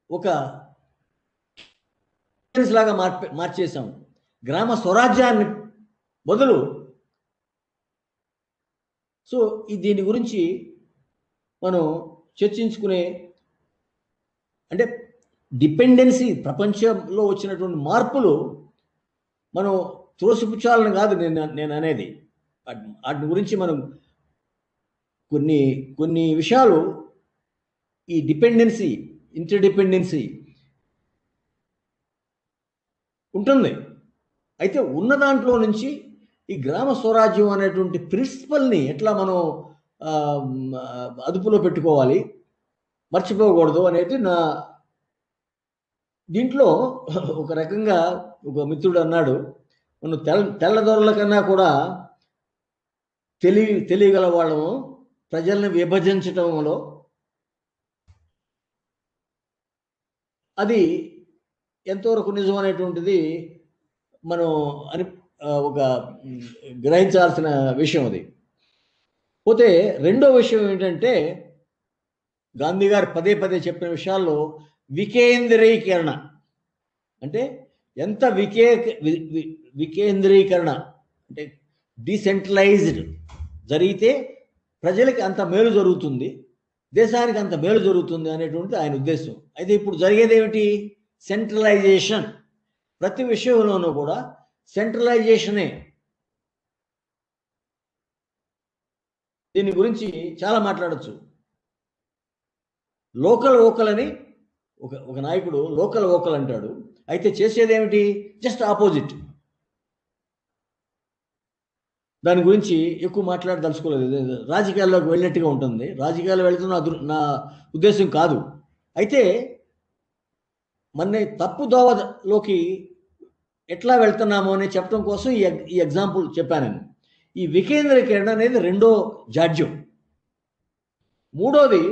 ఒక లాగా మార్చేసాం. గ్రామ స్వరాజ్యాన్ని బదులు. సో దీని గురించి మనం చర్చించుకునే, అంటే డిపెండెన్సీ, ప్రపంచంలో వచ్చినటువంటి మార్పులు మనం త్రోసిపుచ్చాలని కాదు నేను అనేది. వాటి గురించి మనం కొన్ని విషయాలు, ఈ డిపెండెన్సీ, ఇంటర్డిపెండెన్సీ ఉంటుంది. అయితే ఉన్న దాంట్లో నుంచి ఈ గ్రామ స్వరాజ్యం అనేటువంటి ప్రిన్సిపల్ని ఎట్లా మనం అదుపులో పెట్టుకోవాలి, మర్చిపోకూడదు అనేది నా. దీంట్లో ఒక రకంగా ఒక మిత్రుడు అన్నాడు, మనం తెల్లదొరల కన్నా కూడా తెలియగల వాళ్ళము, ప్రజల్ని విభజించటంలో అది ఎంతవరకు నిజమనేటువంటిది మనం ఒక గ్రహించాల్సిన విషయం అది. పోతే రెండో విషయం ఏంటంటే, గాంధీ గారు పదే పదే చెప్పిన విషయాల్లో వికేంద్రీకరణ. అంటే ఎంత వికేంద్రీకరణ అంటే డీసెంట్రలైజ్డ్ జరిగితే ప్రజలకి అంత మేలు జరుగుతుంది, దేశానికి అంత మేలు జరుగుతుంది అనేటువంటిది ఆయన ఉద్దేశం. అయితే ఇప్పుడు జరిగేది ఏమిటి? సెంట్రలైజేషన్. ప్రతి విషయంలోనూ కూడా సెంట్రలైజేషనే. దీని గురించి చాలా మాట్లాడచ్చు. లోకల్ ఓకల్ అని ఒక నాయకుడు లోకల్ ఓకల్ అంటాడు, అయితే చేసేది ఏమిటి? Just opposite. దాని గురించి ఎక్కువ మాట్లాడదలుచుకోలేదు, రాజకీయాల్లోకి వెళ్ళినట్టుగా ఉంటుంది. రాజకీయాలు వెళ్తున్న నా ఉద్దేశం కాదు. అయితే మన తప్పు దోవలోకి ఎట్లా వెళ్తున్నామో అని చెప్పడం కోసం ఈ ఎగ్జాంపుల్ చెప్పాను. ఈ వికేంద్రీకరణ అనేది రెండో జాడ్యం. మూడోది,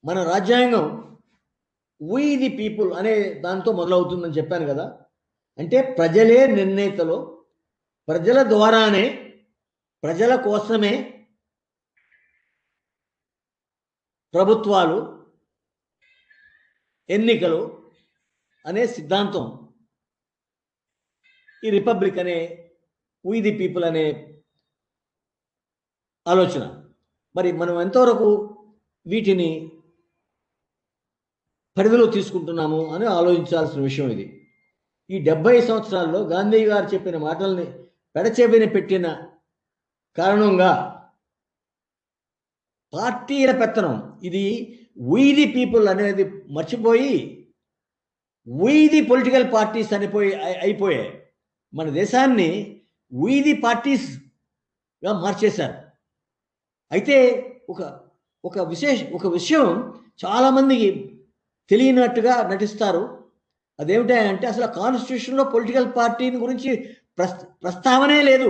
మన రాజ్యాంగం వీ ది పీపుల్ అనే దాంతో మొదలవుతుందని చెప్పాను కదా. అంటే ప్రజలే నిర్ణేతలు, ప్రజల ద్వారానే, ప్రజల కోసమే ప్రభుత్వాలు, ఎన్నికలు అనే సిద్ధాంతం ఈ రిపబ్లిక్ అనే వీ ది పీపుల్ అనే ఆలోచన. మరి మనం ఎంతవరకు వీటిని పరిధిలో తీసుకుంటున్నాము అని ఆలోచించాల్సిన విషయం ఇది. ఈ 70 సంవత్సరాల్లో గాంధీ గారు చెప్పిన మాటల్ని పెడచెవిన పెట్టిన కారణంగా పార్టీల పెత్తనం, ఇది వీ ది పీపుల్ అనేది మర్చిపోయి వీ ది పొలిటికల్ పార్టీస్ అయిపోయాయి. మన దేశాన్ని వీ ది పార్టీస్గా మార్చేశారు. అయితే ఒక విషయం చాలామందికి తెలియనట్టుగా నటిస్తారు. అదేమిటంటే అసలు కాన్స్టిట్యూషన్లో పొలిటికల్ పార్టీని గురించి ప్రస్తావనే లేదు.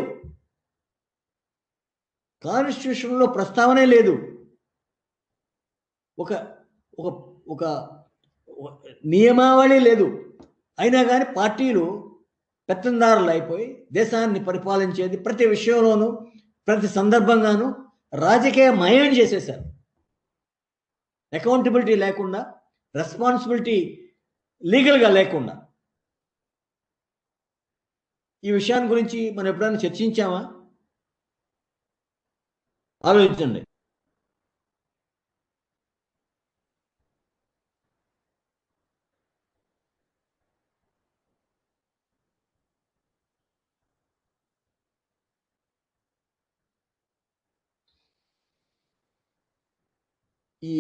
కాన్స్టిట్యూషన్లో ప్రస్తావనే లేదు. ఒక ఒక నియమావళి లేదు. అయినా కానీ పార్టీలు పెత్తందారులు అయిపోయి దేశాన్ని పరిపాలించేది ప్రతి విషయంలోనూ, ప్రతి సందర్భంగానూ రాజకీయమయం చేసేశారు. అకౌంటబిలిటీ లేకుండా, రెస్పాన్సిబిలిటీ లీగల్గా లేకుండా. ఈ విషయాన్ని గురించి మనం ఎప్పుడైనా చర్చించామా? ఆలోచించండి. ఈ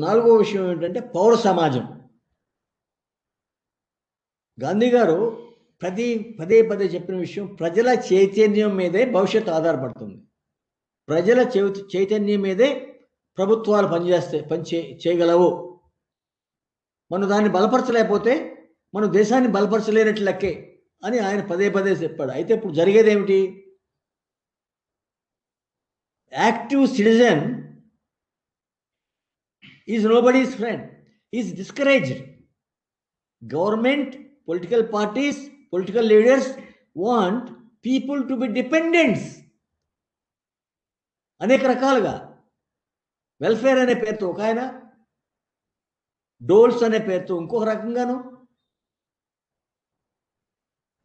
నాలుగో విషయం ఏంటంటే పౌర సమాజం. గాంధీ గారు పదే చెప్పిన విషయం, ప్రజల చైతన్యం మీదే భవిష్యత్తు ఆధారపడుతుంది. ప్రజల చైతన్యం మీదే ప్రభుత్వాలు చేయగలవు. మనం దాన్ని బలపరచలేకపోతే మనం దేశాన్ని బలపరచలేనట్లు లెక్కే అని ఆయన పదే చెప్పాడు. అయితే ఇప్పుడు జరిగేది ఏమిటి? Active citizen is nobody's friend, is discouraged. Government, political parties, political leaders want people to be dependents. అనేక రకాలుగా. వెల్ఫేర్ అనే పేరుతో ఒక ఆయన, డోల్స్ అనే పేరుతో ఇంకొక రకంగాను,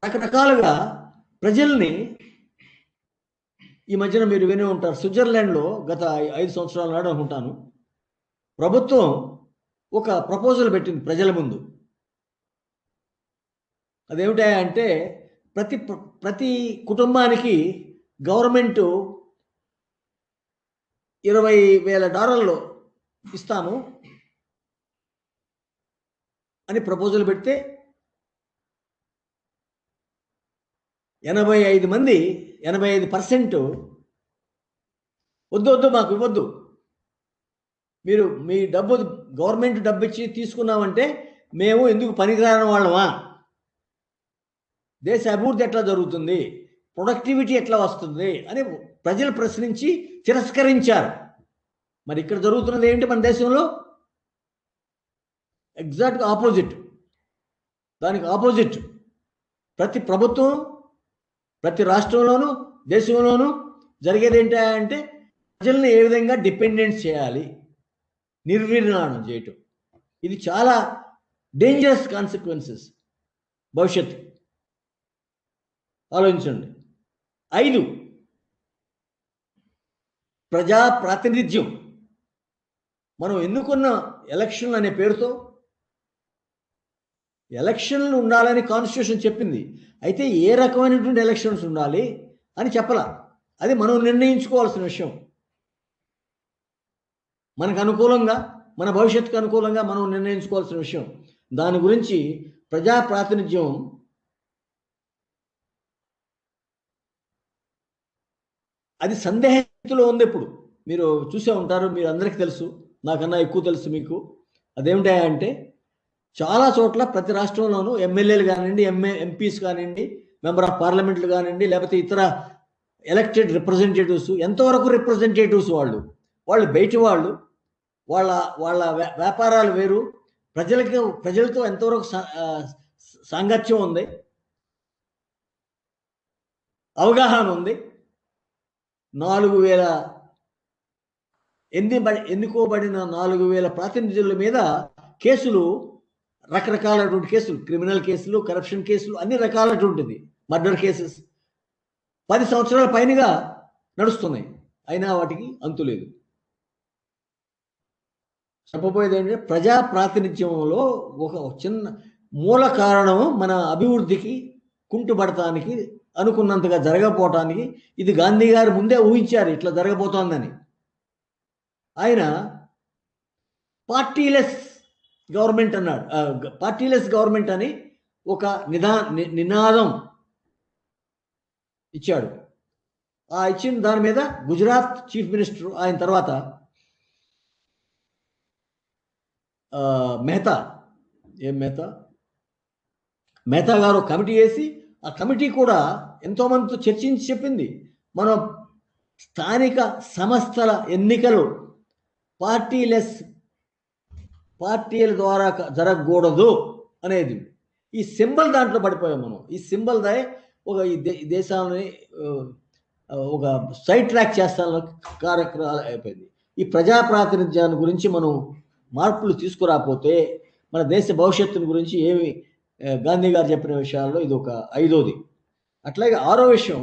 రకరకాలుగా ప్రజల్ని ఈ మధ్యన మీరు విని ఉంటారు. స్విట్జర్లాండ్లో గత 5 సంవత్సరాల నాడు అనుకుంటాను, ప్రభుత్వం ఒక ప్రపోజల్ పెట్టింది ప్రజల ముందు. అదేమిటా అంటే ప్రతి కుటుంబానికి గవర్నమెంటు $20,000 ఇస్తాము అని ప్రపోజల్ పెడితే 85% వద్దు మాకు ఇవ్వద్దు, మీరు మీ డబ్బు గవర్నమెంట్ డబ్బు ఇచ్చి తీసుకున్నామంటే మేము ఎందుకు పనికిరాని వాళ్ళమా, దేశ అభివృద్ధి ఎట్లా జరుగుతుంది, ప్రొడక్టివిటీ ఎట్లా వస్తుంది అని ప్రజలు ప్రశ్నించి తిరస్కరించారు. మరి ఇక్కడ జరుగుతున్నది ఏంటి మన దేశంలో? ఎగ్జాక్ట్గా ఆపోజిట్. దానికి ఆపోజిట్ ప్రతి ప్రభుత్వం, ప్రతి రాష్ట్రంలోనూ దేశంలోనూ జరిగేది ఏంటంటే ప్రజల్ని ఏ విధంగా డిపెండెంట్ చేయాలి, నిర్వీర్యాణం చేయటం. ఇది చాలా డేంజరస్ కాన్సిక్వెన్సెస్ భవిష్యత్తు. ఆలోచించండి. 5, ప్రజా ప్రాతినిధ్యం. మనం ఎన్నుకున్న ఎలక్షన్లు అనే పేరుతో ఎలక్షన్లు ఉండాలని కాన్స్టిట్యూషన్ చెప్పింది. అయితే ఏ రకమైనటువంటి ఎలక్షన్స్ ఉండాలి అని చెప్పలా. అది మనం నిర్ణయించుకోవాల్సిన విషయం. మనకు అనుకూలంగా, మన భవిష్యత్తుకు అనుకూలంగా మనం నిర్ణయించుకోవాల్సిన విషయం. దాని గురించి ప్రజా ప్రాతినిధ్యం అది సందేహంలో ఉంది. ఇప్పుడు మీరు చూసే ఉంటారు, మీరు అందరికీ తెలుసు, నాకన్నా ఎక్కువ తెలుసు మీకు. అదేమిటా అంటే చాలా చోట్ల ప్రతి రాష్ట్రంలోనూ ఎమ్మెల్యేలు కానివ్వండి, ఎంపీస్ కానివ్వండి, మెంబర్ ఆఫ్ పార్లమెంట్లు కానివ్వండి, లేకపోతే ఇతర ఎలక్టెడ్ రిప్రజెంటేటివ్స్, ఎంతవరకు రిప్రజెంటేటివ్స్ వాళ్ళు బయటి వాళ్ళు, వాళ్ళ వ్యాపారాలు వేరు, ప్రజలతో ఎంతవరకు సాంగత్యం ఉంది, అవగాహన ఉంది. 4,000 ఎన్నుకోబడిన 4,000 ప్రాతినిధ్యుల మీద కేసులు, రకరకాలైనటువంటి కేసులు, క్రిమినల్ కేసులు, కరప్షన్ కేసులు, అన్ని రకాలైనటువంటిది, మర్డర్ కేసెస్ 10 సంవత్సరాల పైనగా నడుస్తున్నాయి. అయినా వాటికి అంతు లేదు. చెప్పబోయేది ఏంటంటే ప్రజా ప్రాతినిధ్యంలో ఒక చిన్న మూల కారణం మన అభివృద్ధికి కుంటుపడటానికి, అనుకున్నంతగా జరగపోవటానికి. ఇది గాంధీ గారు ముందే ఊహించారు ఇట్లా జరగబోతోందని. ఆయన పార్టీలెస్ గవర్నమెంట్ అన్నాడు. పార్టీలెస్ గవర్నమెంట్ అని ఒక నినాదం ఇచ్చాడు. ఇచ్చిన దాని మీద గుజరాత్ చీఫ్ మినిస్టర్ ఆయన తర్వాత మెహతా గారు కమిటీ వేసి, ఆ కమిటీ కూడా ఎంతోమందితో చర్చించి చెప్పింది, మనం స్థానిక సంస్థల ఎన్నికలు పార్టీల ద్వారా జరగకూడదు అనేది. ఈ సింబల్ దాంట్లో పడిపోయాం మనం. ఈ సింబల్ దే ఒక ఈ దేశాన్ని ఒక సైడ్ ట్రాక్ చేస్తాను కార్యక్రమాలు అయిపోయింది. ఈ ప్రజా ప్రాతినిధ్యాన్ని గురించి మనం మార్పులు తీసుకురాకపోతే మన దేశ భవిష్యత్తుని గురించి ఏమి గాంధీ గారు చెప్పిన విషయాల్లో ఇది ఒక 5వది. అట్లాగే 6వ విషయం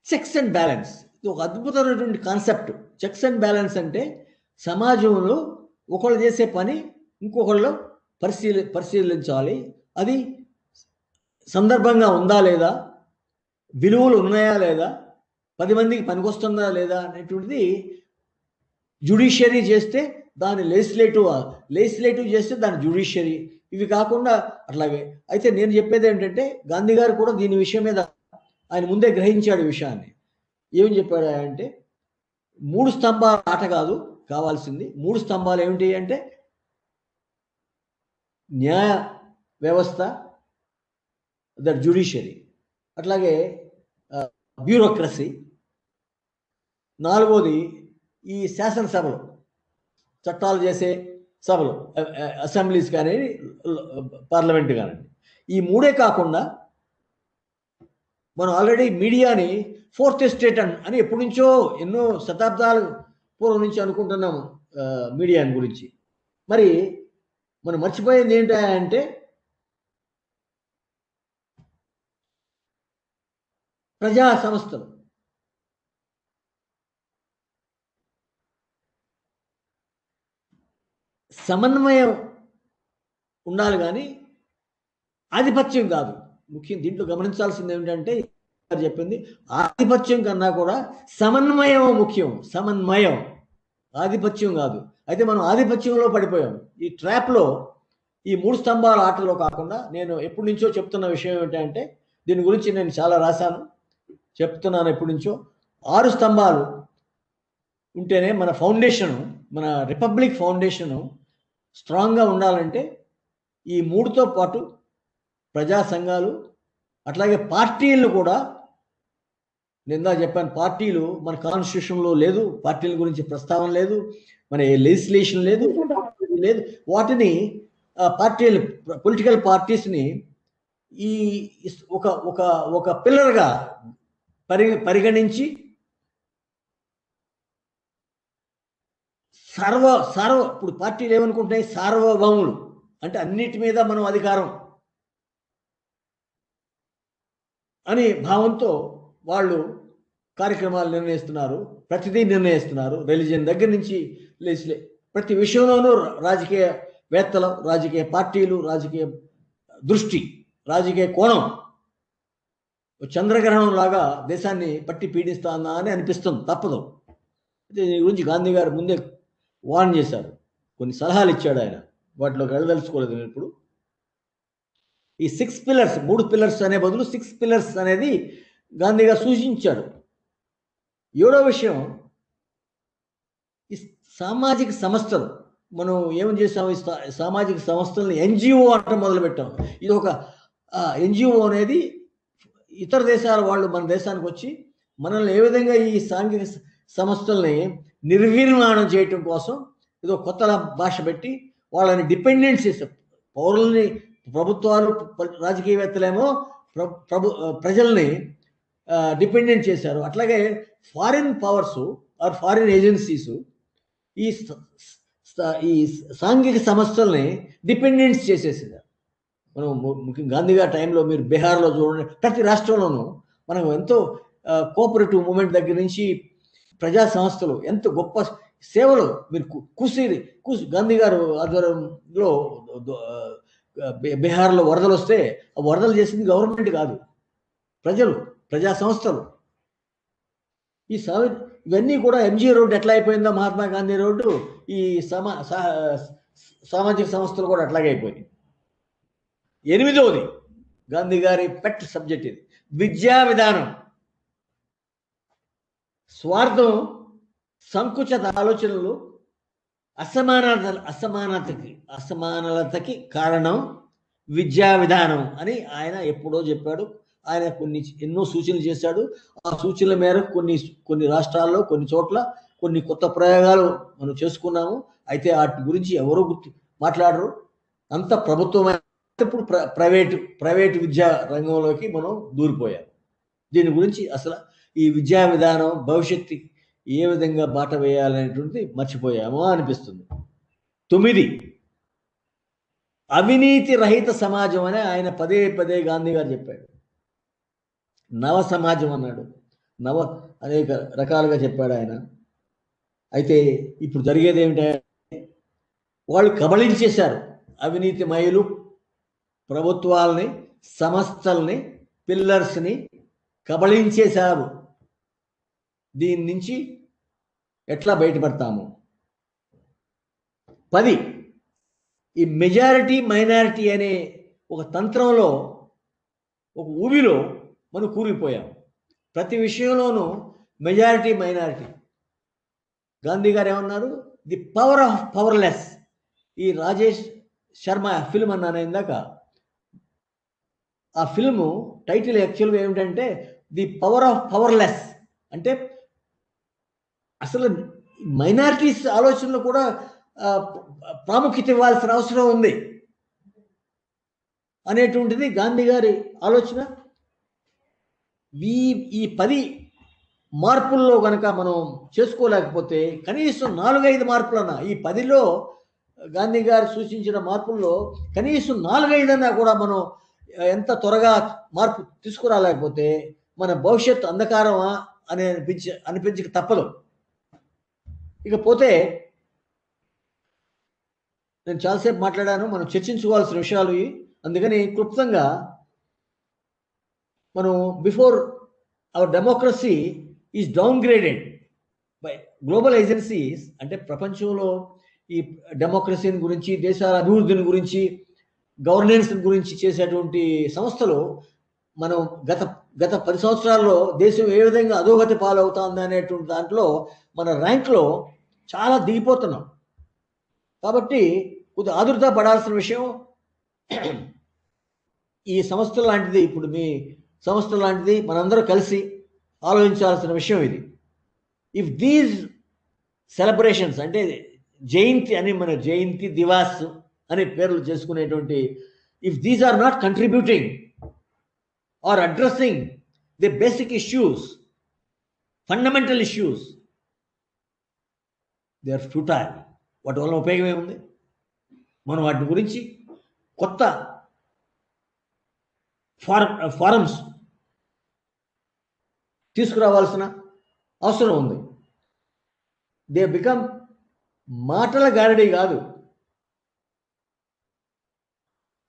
చెక్స్ అండ్ బ్యాలెన్స్. ఇది ఒక అద్భుతమైనటువంటి కాన్సెప్ట్. చెక్స్ అండ్ బ్యాలెన్స్ అంటే సమాజంలో ఒకళ్ళు చేసే పని ఇంకొకళ్ళు పరిశీలించాలి. అది సందర్భంగా ఉందా లేదా, విలువలు ఉన్నాయా లేదా, 10 మందికి పనికొస్తుందా లేదా అనేటువంటిది జ్యుడిషియరీ చేస్తే దాని లెజిస్లేటివ్ చేస్తే దాని జ్యుడిషియరీ. ఇవి కాకుండా అట్లాగే. అయితే నేను చెప్పేది ఏంటంటే గాంధీ గారు కూడా దీని విషయం మీద ఆయన ముందే గ్రహించాడు విషయాన్ని. ఏమని చెప్పాడు అంటే 3 స్తంభాల ఆట కాదు కావాల్సింది. 3 స్తంభాలు ఏమిటి అంటే న్యాయ వ్యవస్థ, ద జ్యుడిషియరీ, అట్లాగే బ్యూరోక్రసీ, 4వది ఈ శాసనసభలు, చట్టాలు చేసే సభలు, అసెంబ్లీస్ కానీ పార్లమెంట్ కానివ్వండి. ఈ 3 కాకుండా మనం ఆల్రెడీ మీడియాని ఫోర్త్ ఎస్టేట్ అని ఎప్పటి నుంచో ఎన్నో శతాబ్దాల పూర్వం నుంచి అనుకుంటున్నాము మీడియాని గురించి. మరి మనం మర్చిపోయింది ఏంటంటే ప్రజా సంస్థలు. సమన్వయం ఉండాలి కానీ ఆధిపత్యం కాదు. ముఖ్యం దీంట్లో గమనించాల్సింది ఏమిటంటే చెప్పింది ఆధిపత్యం కన్నా కూడా సమన్వయం ముఖ్యం. సమన్వయం, ఆధిపత్యం కాదు. అయితే మనం ఆధిపత్యంలో పడిపోయాం. ఈ ట్రాప్లో, ఈ 3 స్తంభాల ఆటలో కాకుండా నేను ఎప్పటి నుంచో చెప్తున్న విషయం ఏంటంటే, దీని గురించి నేను చాలా రాశాను, చెప్తున్నాను ఎప్పటి నుంచో. 6 స్తంభాలు ఉంటేనే మన ఫౌండేషను, మన రిపబ్లిక్ ఫౌండేషను స్ట్రాంగ్గా ఉండాలంటే ఈ 3తో పాటు ప్రజా సంఘాలు, అట్లాగే పార్టీలు కూడా. నిందా చెప్పాను, పార్టీలు మన కాన్స్టిట్యూషన్లో లేదు, పార్టీల గురించి ప్రస్తావన లేదు, మన లెజిస్లేషన్ లేదు, లేదు. వాటిని పార్టీలు, పొలిటికల్ పార్టీస్ని ఈ ఒక ఒక ఒక పిల్లర్గా పరిగణించి ఇప్పుడు పార్టీలు ఏమనుకుంటున్నాయి, సార్వభౌములు అంటే అన్నిటి మీద మనం అధికారం అని భావంతో వాళ్ళు కార్యక్రమాలు నిర్ణయిస్తున్నారు, ప్రతిదీ నిర్ణయిస్తున్నారు. రిలీజియన్ దగ్గర నుంచి ప్రతి విషయంలోనూ రాజకీయవేత్తలు, రాజకీయ పార్టీలు, రాజకీయ దృష్టి, రాజకీయ కోణం చంద్రగ్రహణం లాగా దేశాన్ని పట్టి పీడిస్తుందా అని అనిపిస్తుంది. తప్పదు. దీని గురించి గాంధీ గారు ముందే వార్న్ చేశారు, కొన్ని సలహాలు ఇచ్చాడు ఆయన. వాటిలోకి వెళ్ళదలుచుకోలేదు నేను ఇప్పుడు. ఈ 6 పిల్లర్స్, 3 పిల్లర్స్ అనే బదులు 6 పిల్లర్స్ అనేది గాంధీ గారు సూచించాడు. 7వ విషయం, ఈ సామాజిక సంస్థలు. మనం ఏం చేసాం, ఈ సామాజిక సంస్థలని ఎన్జిఓ అంటే మొదలుపెట్టాం. ఇది ఒక ఎన్జిఓ అనేది ఇతర దేశాల వాళ్ళు మన దేశానికి వచ్చి మనల్ని ఏ విధంగా ఈ సాంఘిక సంస్థల్ని నిర్వీర్మాణం చేయటం కోసం ఏదో కొత్త భాష పెట్టి వాళ్ళని డిపెండెంట్ చేశారు. పౌరుల్ని ప్రభుత్వాలు, రాజకీయవేత్తలేమో ప్రజల్ని డిపెండెంట్ చేశారు. అట్లాగే foreign powers or foreign agencies ఈ సాంఘిక సంస్థల్ని డిపెండెంట్స్ చేసేసింది. మనం ముఖ్యంగా గాంధీ గారి టైంలో మీరు బీహార్లో చూడండి, ప్రతి రాష్ట్రంలోనూ మనం ఎంతో కోఆపరేటివ్ మూమెంట్ దగ్గర నుంచి ప్రజా సంస్థలు ఎంత గొప్ప సేవలు. మీరు గాంధీ గారు ఆధ్వర్యంలో బీహార్లో వరదలు వస్తే ఆ వరదలు చేసింది గవర్నమెంట్ కాదు, ప్రజలు, ప్రజా సంస్థలు. ఇవన్నీ కూడా ఎంజీ రోడ్డు ఎట్లా అయిపోయిందో, మహాత్మా గాంధీ రోడ్డు, ఈ సామాజిక సంస్థలు కూడా అట్లాగే అయిపోయినాయి. 8వది గాంధీ గారి పెట్ సబ్జెక్ట్ ఇది, విద్యా విధానం. స్వార్థం, సంకుచిత ఆలోచనలు, అసమానతకి కారణం విద్యా విధానం అని ఆయన ఎప్పుడో చెప్పాడు. ఆయన ఎన్నో సూచనలు చేశాడు. ఆ సూచనల మేరకు కొన్ని రాష్ట్రాల్లో, కొన్ని చోట్ల కొన్ని కొత్త ప్రయోగాలు మనం చేసుకున్నాము. అయితే వాటి గురించి ఎవరో మాట్లాడరు. అంత ప్రభుత్వమైన ఇప్పుడు ప్రైవేటు విద్యా రంగంలోకి మనం దూరిపోయాం. దీని గురించి అసలు ఈ విద్యా విధానం భవిష్యత్తు ఏ విధంగా బాట వేయాలనేటువంటిది మర్చిపోయామో అనిపిస్తుంది. 9, అవినీతి రహిత సమాజం అని ఆయన పదే పదే గాంధీ గారు చెప్పాడు. నవ సమాజం అన్నాడు, అనేక రకాలుగా చెప్పాడు ఆయన. అయితే ఇప్పుడు జరిగేది ఏమిటంటే వాళ్ళు కబళించేశారు. అవినీతిమయులు ప్రభుత్వాలని, సంస్థల్ని, పిల్లర్స్ని కబళించేశారు. దీని నుంచి ఎట్లా బయటపడతాము? 10, ఈ మెజారిటీ మైనారిటీ అనే ఒక తంత్రంలో, ఒక ఊబిలో మనం కూలిపోయాం. ప్రతి విషయంలోనూ మెజారిటీ మైనారిటీ. గాంధీ గారు ఏమన్నారు? The power of powerless. ఈ రాజేష్ శర్మ ఫిల్మ్ అన్నాను ఇందాక, ఆ ఫిల్ము టైటిల్ యాక్చువల్గా ఏమిటంటే ది పవర్ ఆఫ్ పవర్లెస్. అంటే అసలు మైనారిటీస్ ఆలోచనలు కూడా ప్రాముఖ్యత ఇవ్వాల్సిన అవసరం ఉంది అనేటువంటిది గాంధీ గారి ఆలోచన. ఈ 10 మార్పుల్లో గనక మనం చేసుకోలేకపోతే కనీసం 4-5 మార్పులన్నా ఈ 10లో గాంధీ గారు సూచించిన మార్పుల్లో కనీసం 4-5 కూడా మనం ఎంత త్వరగా మార్పు తీసుకురాలేకపోతే మన భవిష్యత్తు అంధకారమా అని అనిపించక తప్పదు. ఇకపోతే నేను చాలాసేపు మాట్లాడాను, మనం చర్చించుకోవాల్సిన విషయాలు ఇవి. అందుకని క్లుప్తంగా మనం before our democracy is downgraded by global agencies, అంటే ప్రపంచంలో ఈ డెమోక్రసీని గురించి, దేశాల అభివృద్ధిని గురించి, గవర్నెన్స్ గురించి చేసేటువంటి సంస్థలు మనం గత 10 సంవత్సరాల్లో దేశం ఏ విధంగా అధోగతి పాలవుతుంది అనేటువంటి దాంట్లో మన ర్యాంక్లో చాలా దిగిపోతున్నాం. కాబట్టి కొద్దిగా ఆదుర్దా పడాల్సిన విషయం. ఈ సంస్థ లాంటిది, ఇప్పుడు మీ సంస్థ లాంటిది, మనందరూ కలిసి ఆలోచించాల్సిన విషయం ఇది. ఇఫ్ దీస్ సెలబ్రేషన్స్, అంటే జయంతి అని, మన జయంతి దివాస్ అనే పేర్లు చేసుకునేటువంటి, if these are not contributing or addressing the basic issues, fundamental issues, they are futile. వాటి వల్ల ఉపయోగం ఏముంది? మనం వాటి గురించి కొత్త ఫారమ్స్ తీసుకురావాల్సిన అవసరం ఉంది. దే బికమ్ మాటల గారడీ కాదు,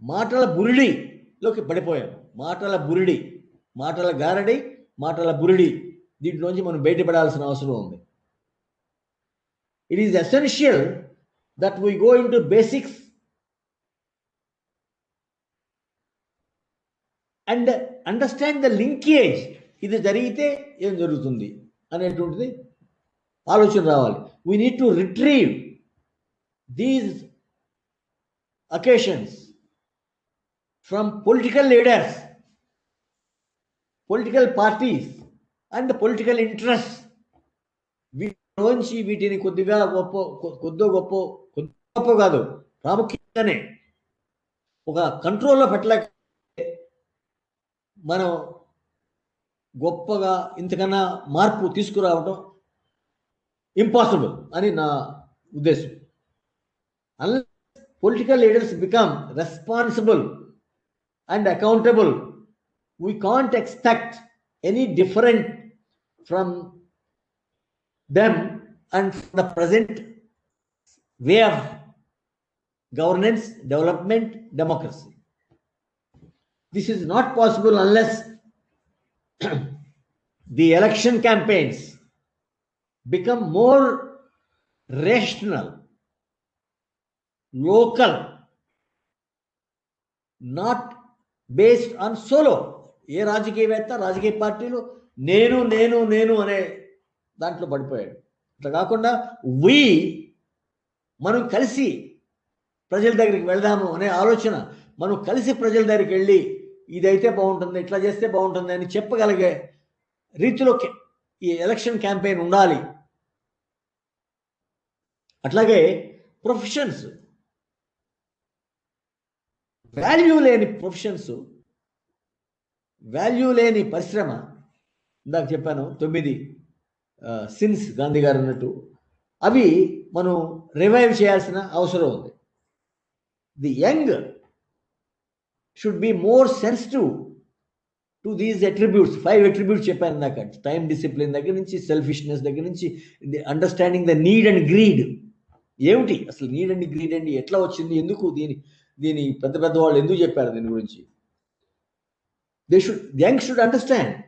మాటల బురిడిలోకి పడిపోయాం. మాటల బురిడి, మాటల గారడి, మాటల బురిడి, దీంట్లోంచి మనం బయటపడాల్సిన అవసరం ఉంది. It is essential that we go into basics and understand the linkage. ఇది జరిగితే ఏం జరుగుతుంది అనేటువంటిది ఆలోచన రావాలి. We need to retrieve these occasions from political leaders, political parties and political interests. వీటిని కొద్దిగా గొప్ప కాదు, ప్రాముఖ్యంగానే ఒక కంట్రోల్లో పెట్టలేక మనం గొప్పగా ఇంతకన్నా మార్పు తీసుకురావటం ఇంపాసిబుల్ అని నా ఉద్దేశం. Unless political leaders become responsible and accountable, we can't expect any different from them and from the present way of governance, development, democracy. This is not possible unless the election campaigns become more rational, local, not based on solo. ఏ రాజకీయవేత్త, రాజకీయ పార్టీలు నేను నేను నేను అనే దాంట్లో పడిపోయాడు. ఇట్లా కాకుండా మనం కలిసి ప్రజల దగ్గరికి వెళ్దాము అనే ఆలోచన, మనం కలిసి ప్రజల దగ్గరికి వెళ్ళి ఇదైతే బాగుంటుంది, ఇట్లా చేస్తే బాగుంటుంది అని చెప్పగలిగే రీతిలో ఈ ఎలక్షన్ క్యాంపెయిన్ ఉండాలి. అట్లాగే ప్రొఫెషన్స్, వాల్యూ లేని ప్రొఫెషన్స్, వాల్యూ లేని పరిశ్రమ, ఇందాక చెప్పాను 9 సిన్స్ గాంధీ గారు అన్నట్టు, అవి మనం రివైవ్ చేయాల్సిన అవసరం ఉంది. The young should be more sensitive to these attributes. 5 attributes చెప్పాను ఇందాక. టైం డిసిప్లిన్ దగ్గర నుంచి, సెల్ఫిష్నెస్ దగ్గర నుంచి, understanding the need and greed. ఏమిటి అసలు నీడ్ అండ్ గ్రీడ్ అండి, ఎట్లా వచ్చింది, ఎందుకు దీని పెద్ద వాళ్ళు ఎందుకు చెప్పారు దీని గురించి? the young should understand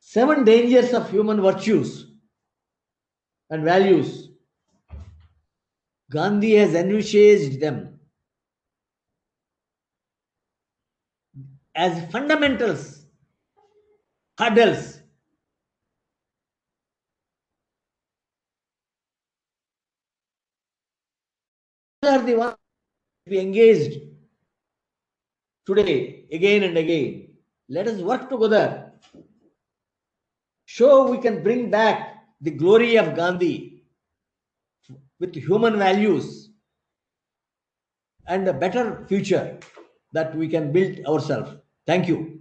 7 dangers of human virtues and values. Gandhi has envisaged them as fundamentals, hurdles. These are the ones to be engaged today again and again. Let us work together. Show we can bring back the glory of Gandhi with human values and a better future that we can build ourselves. Thank you.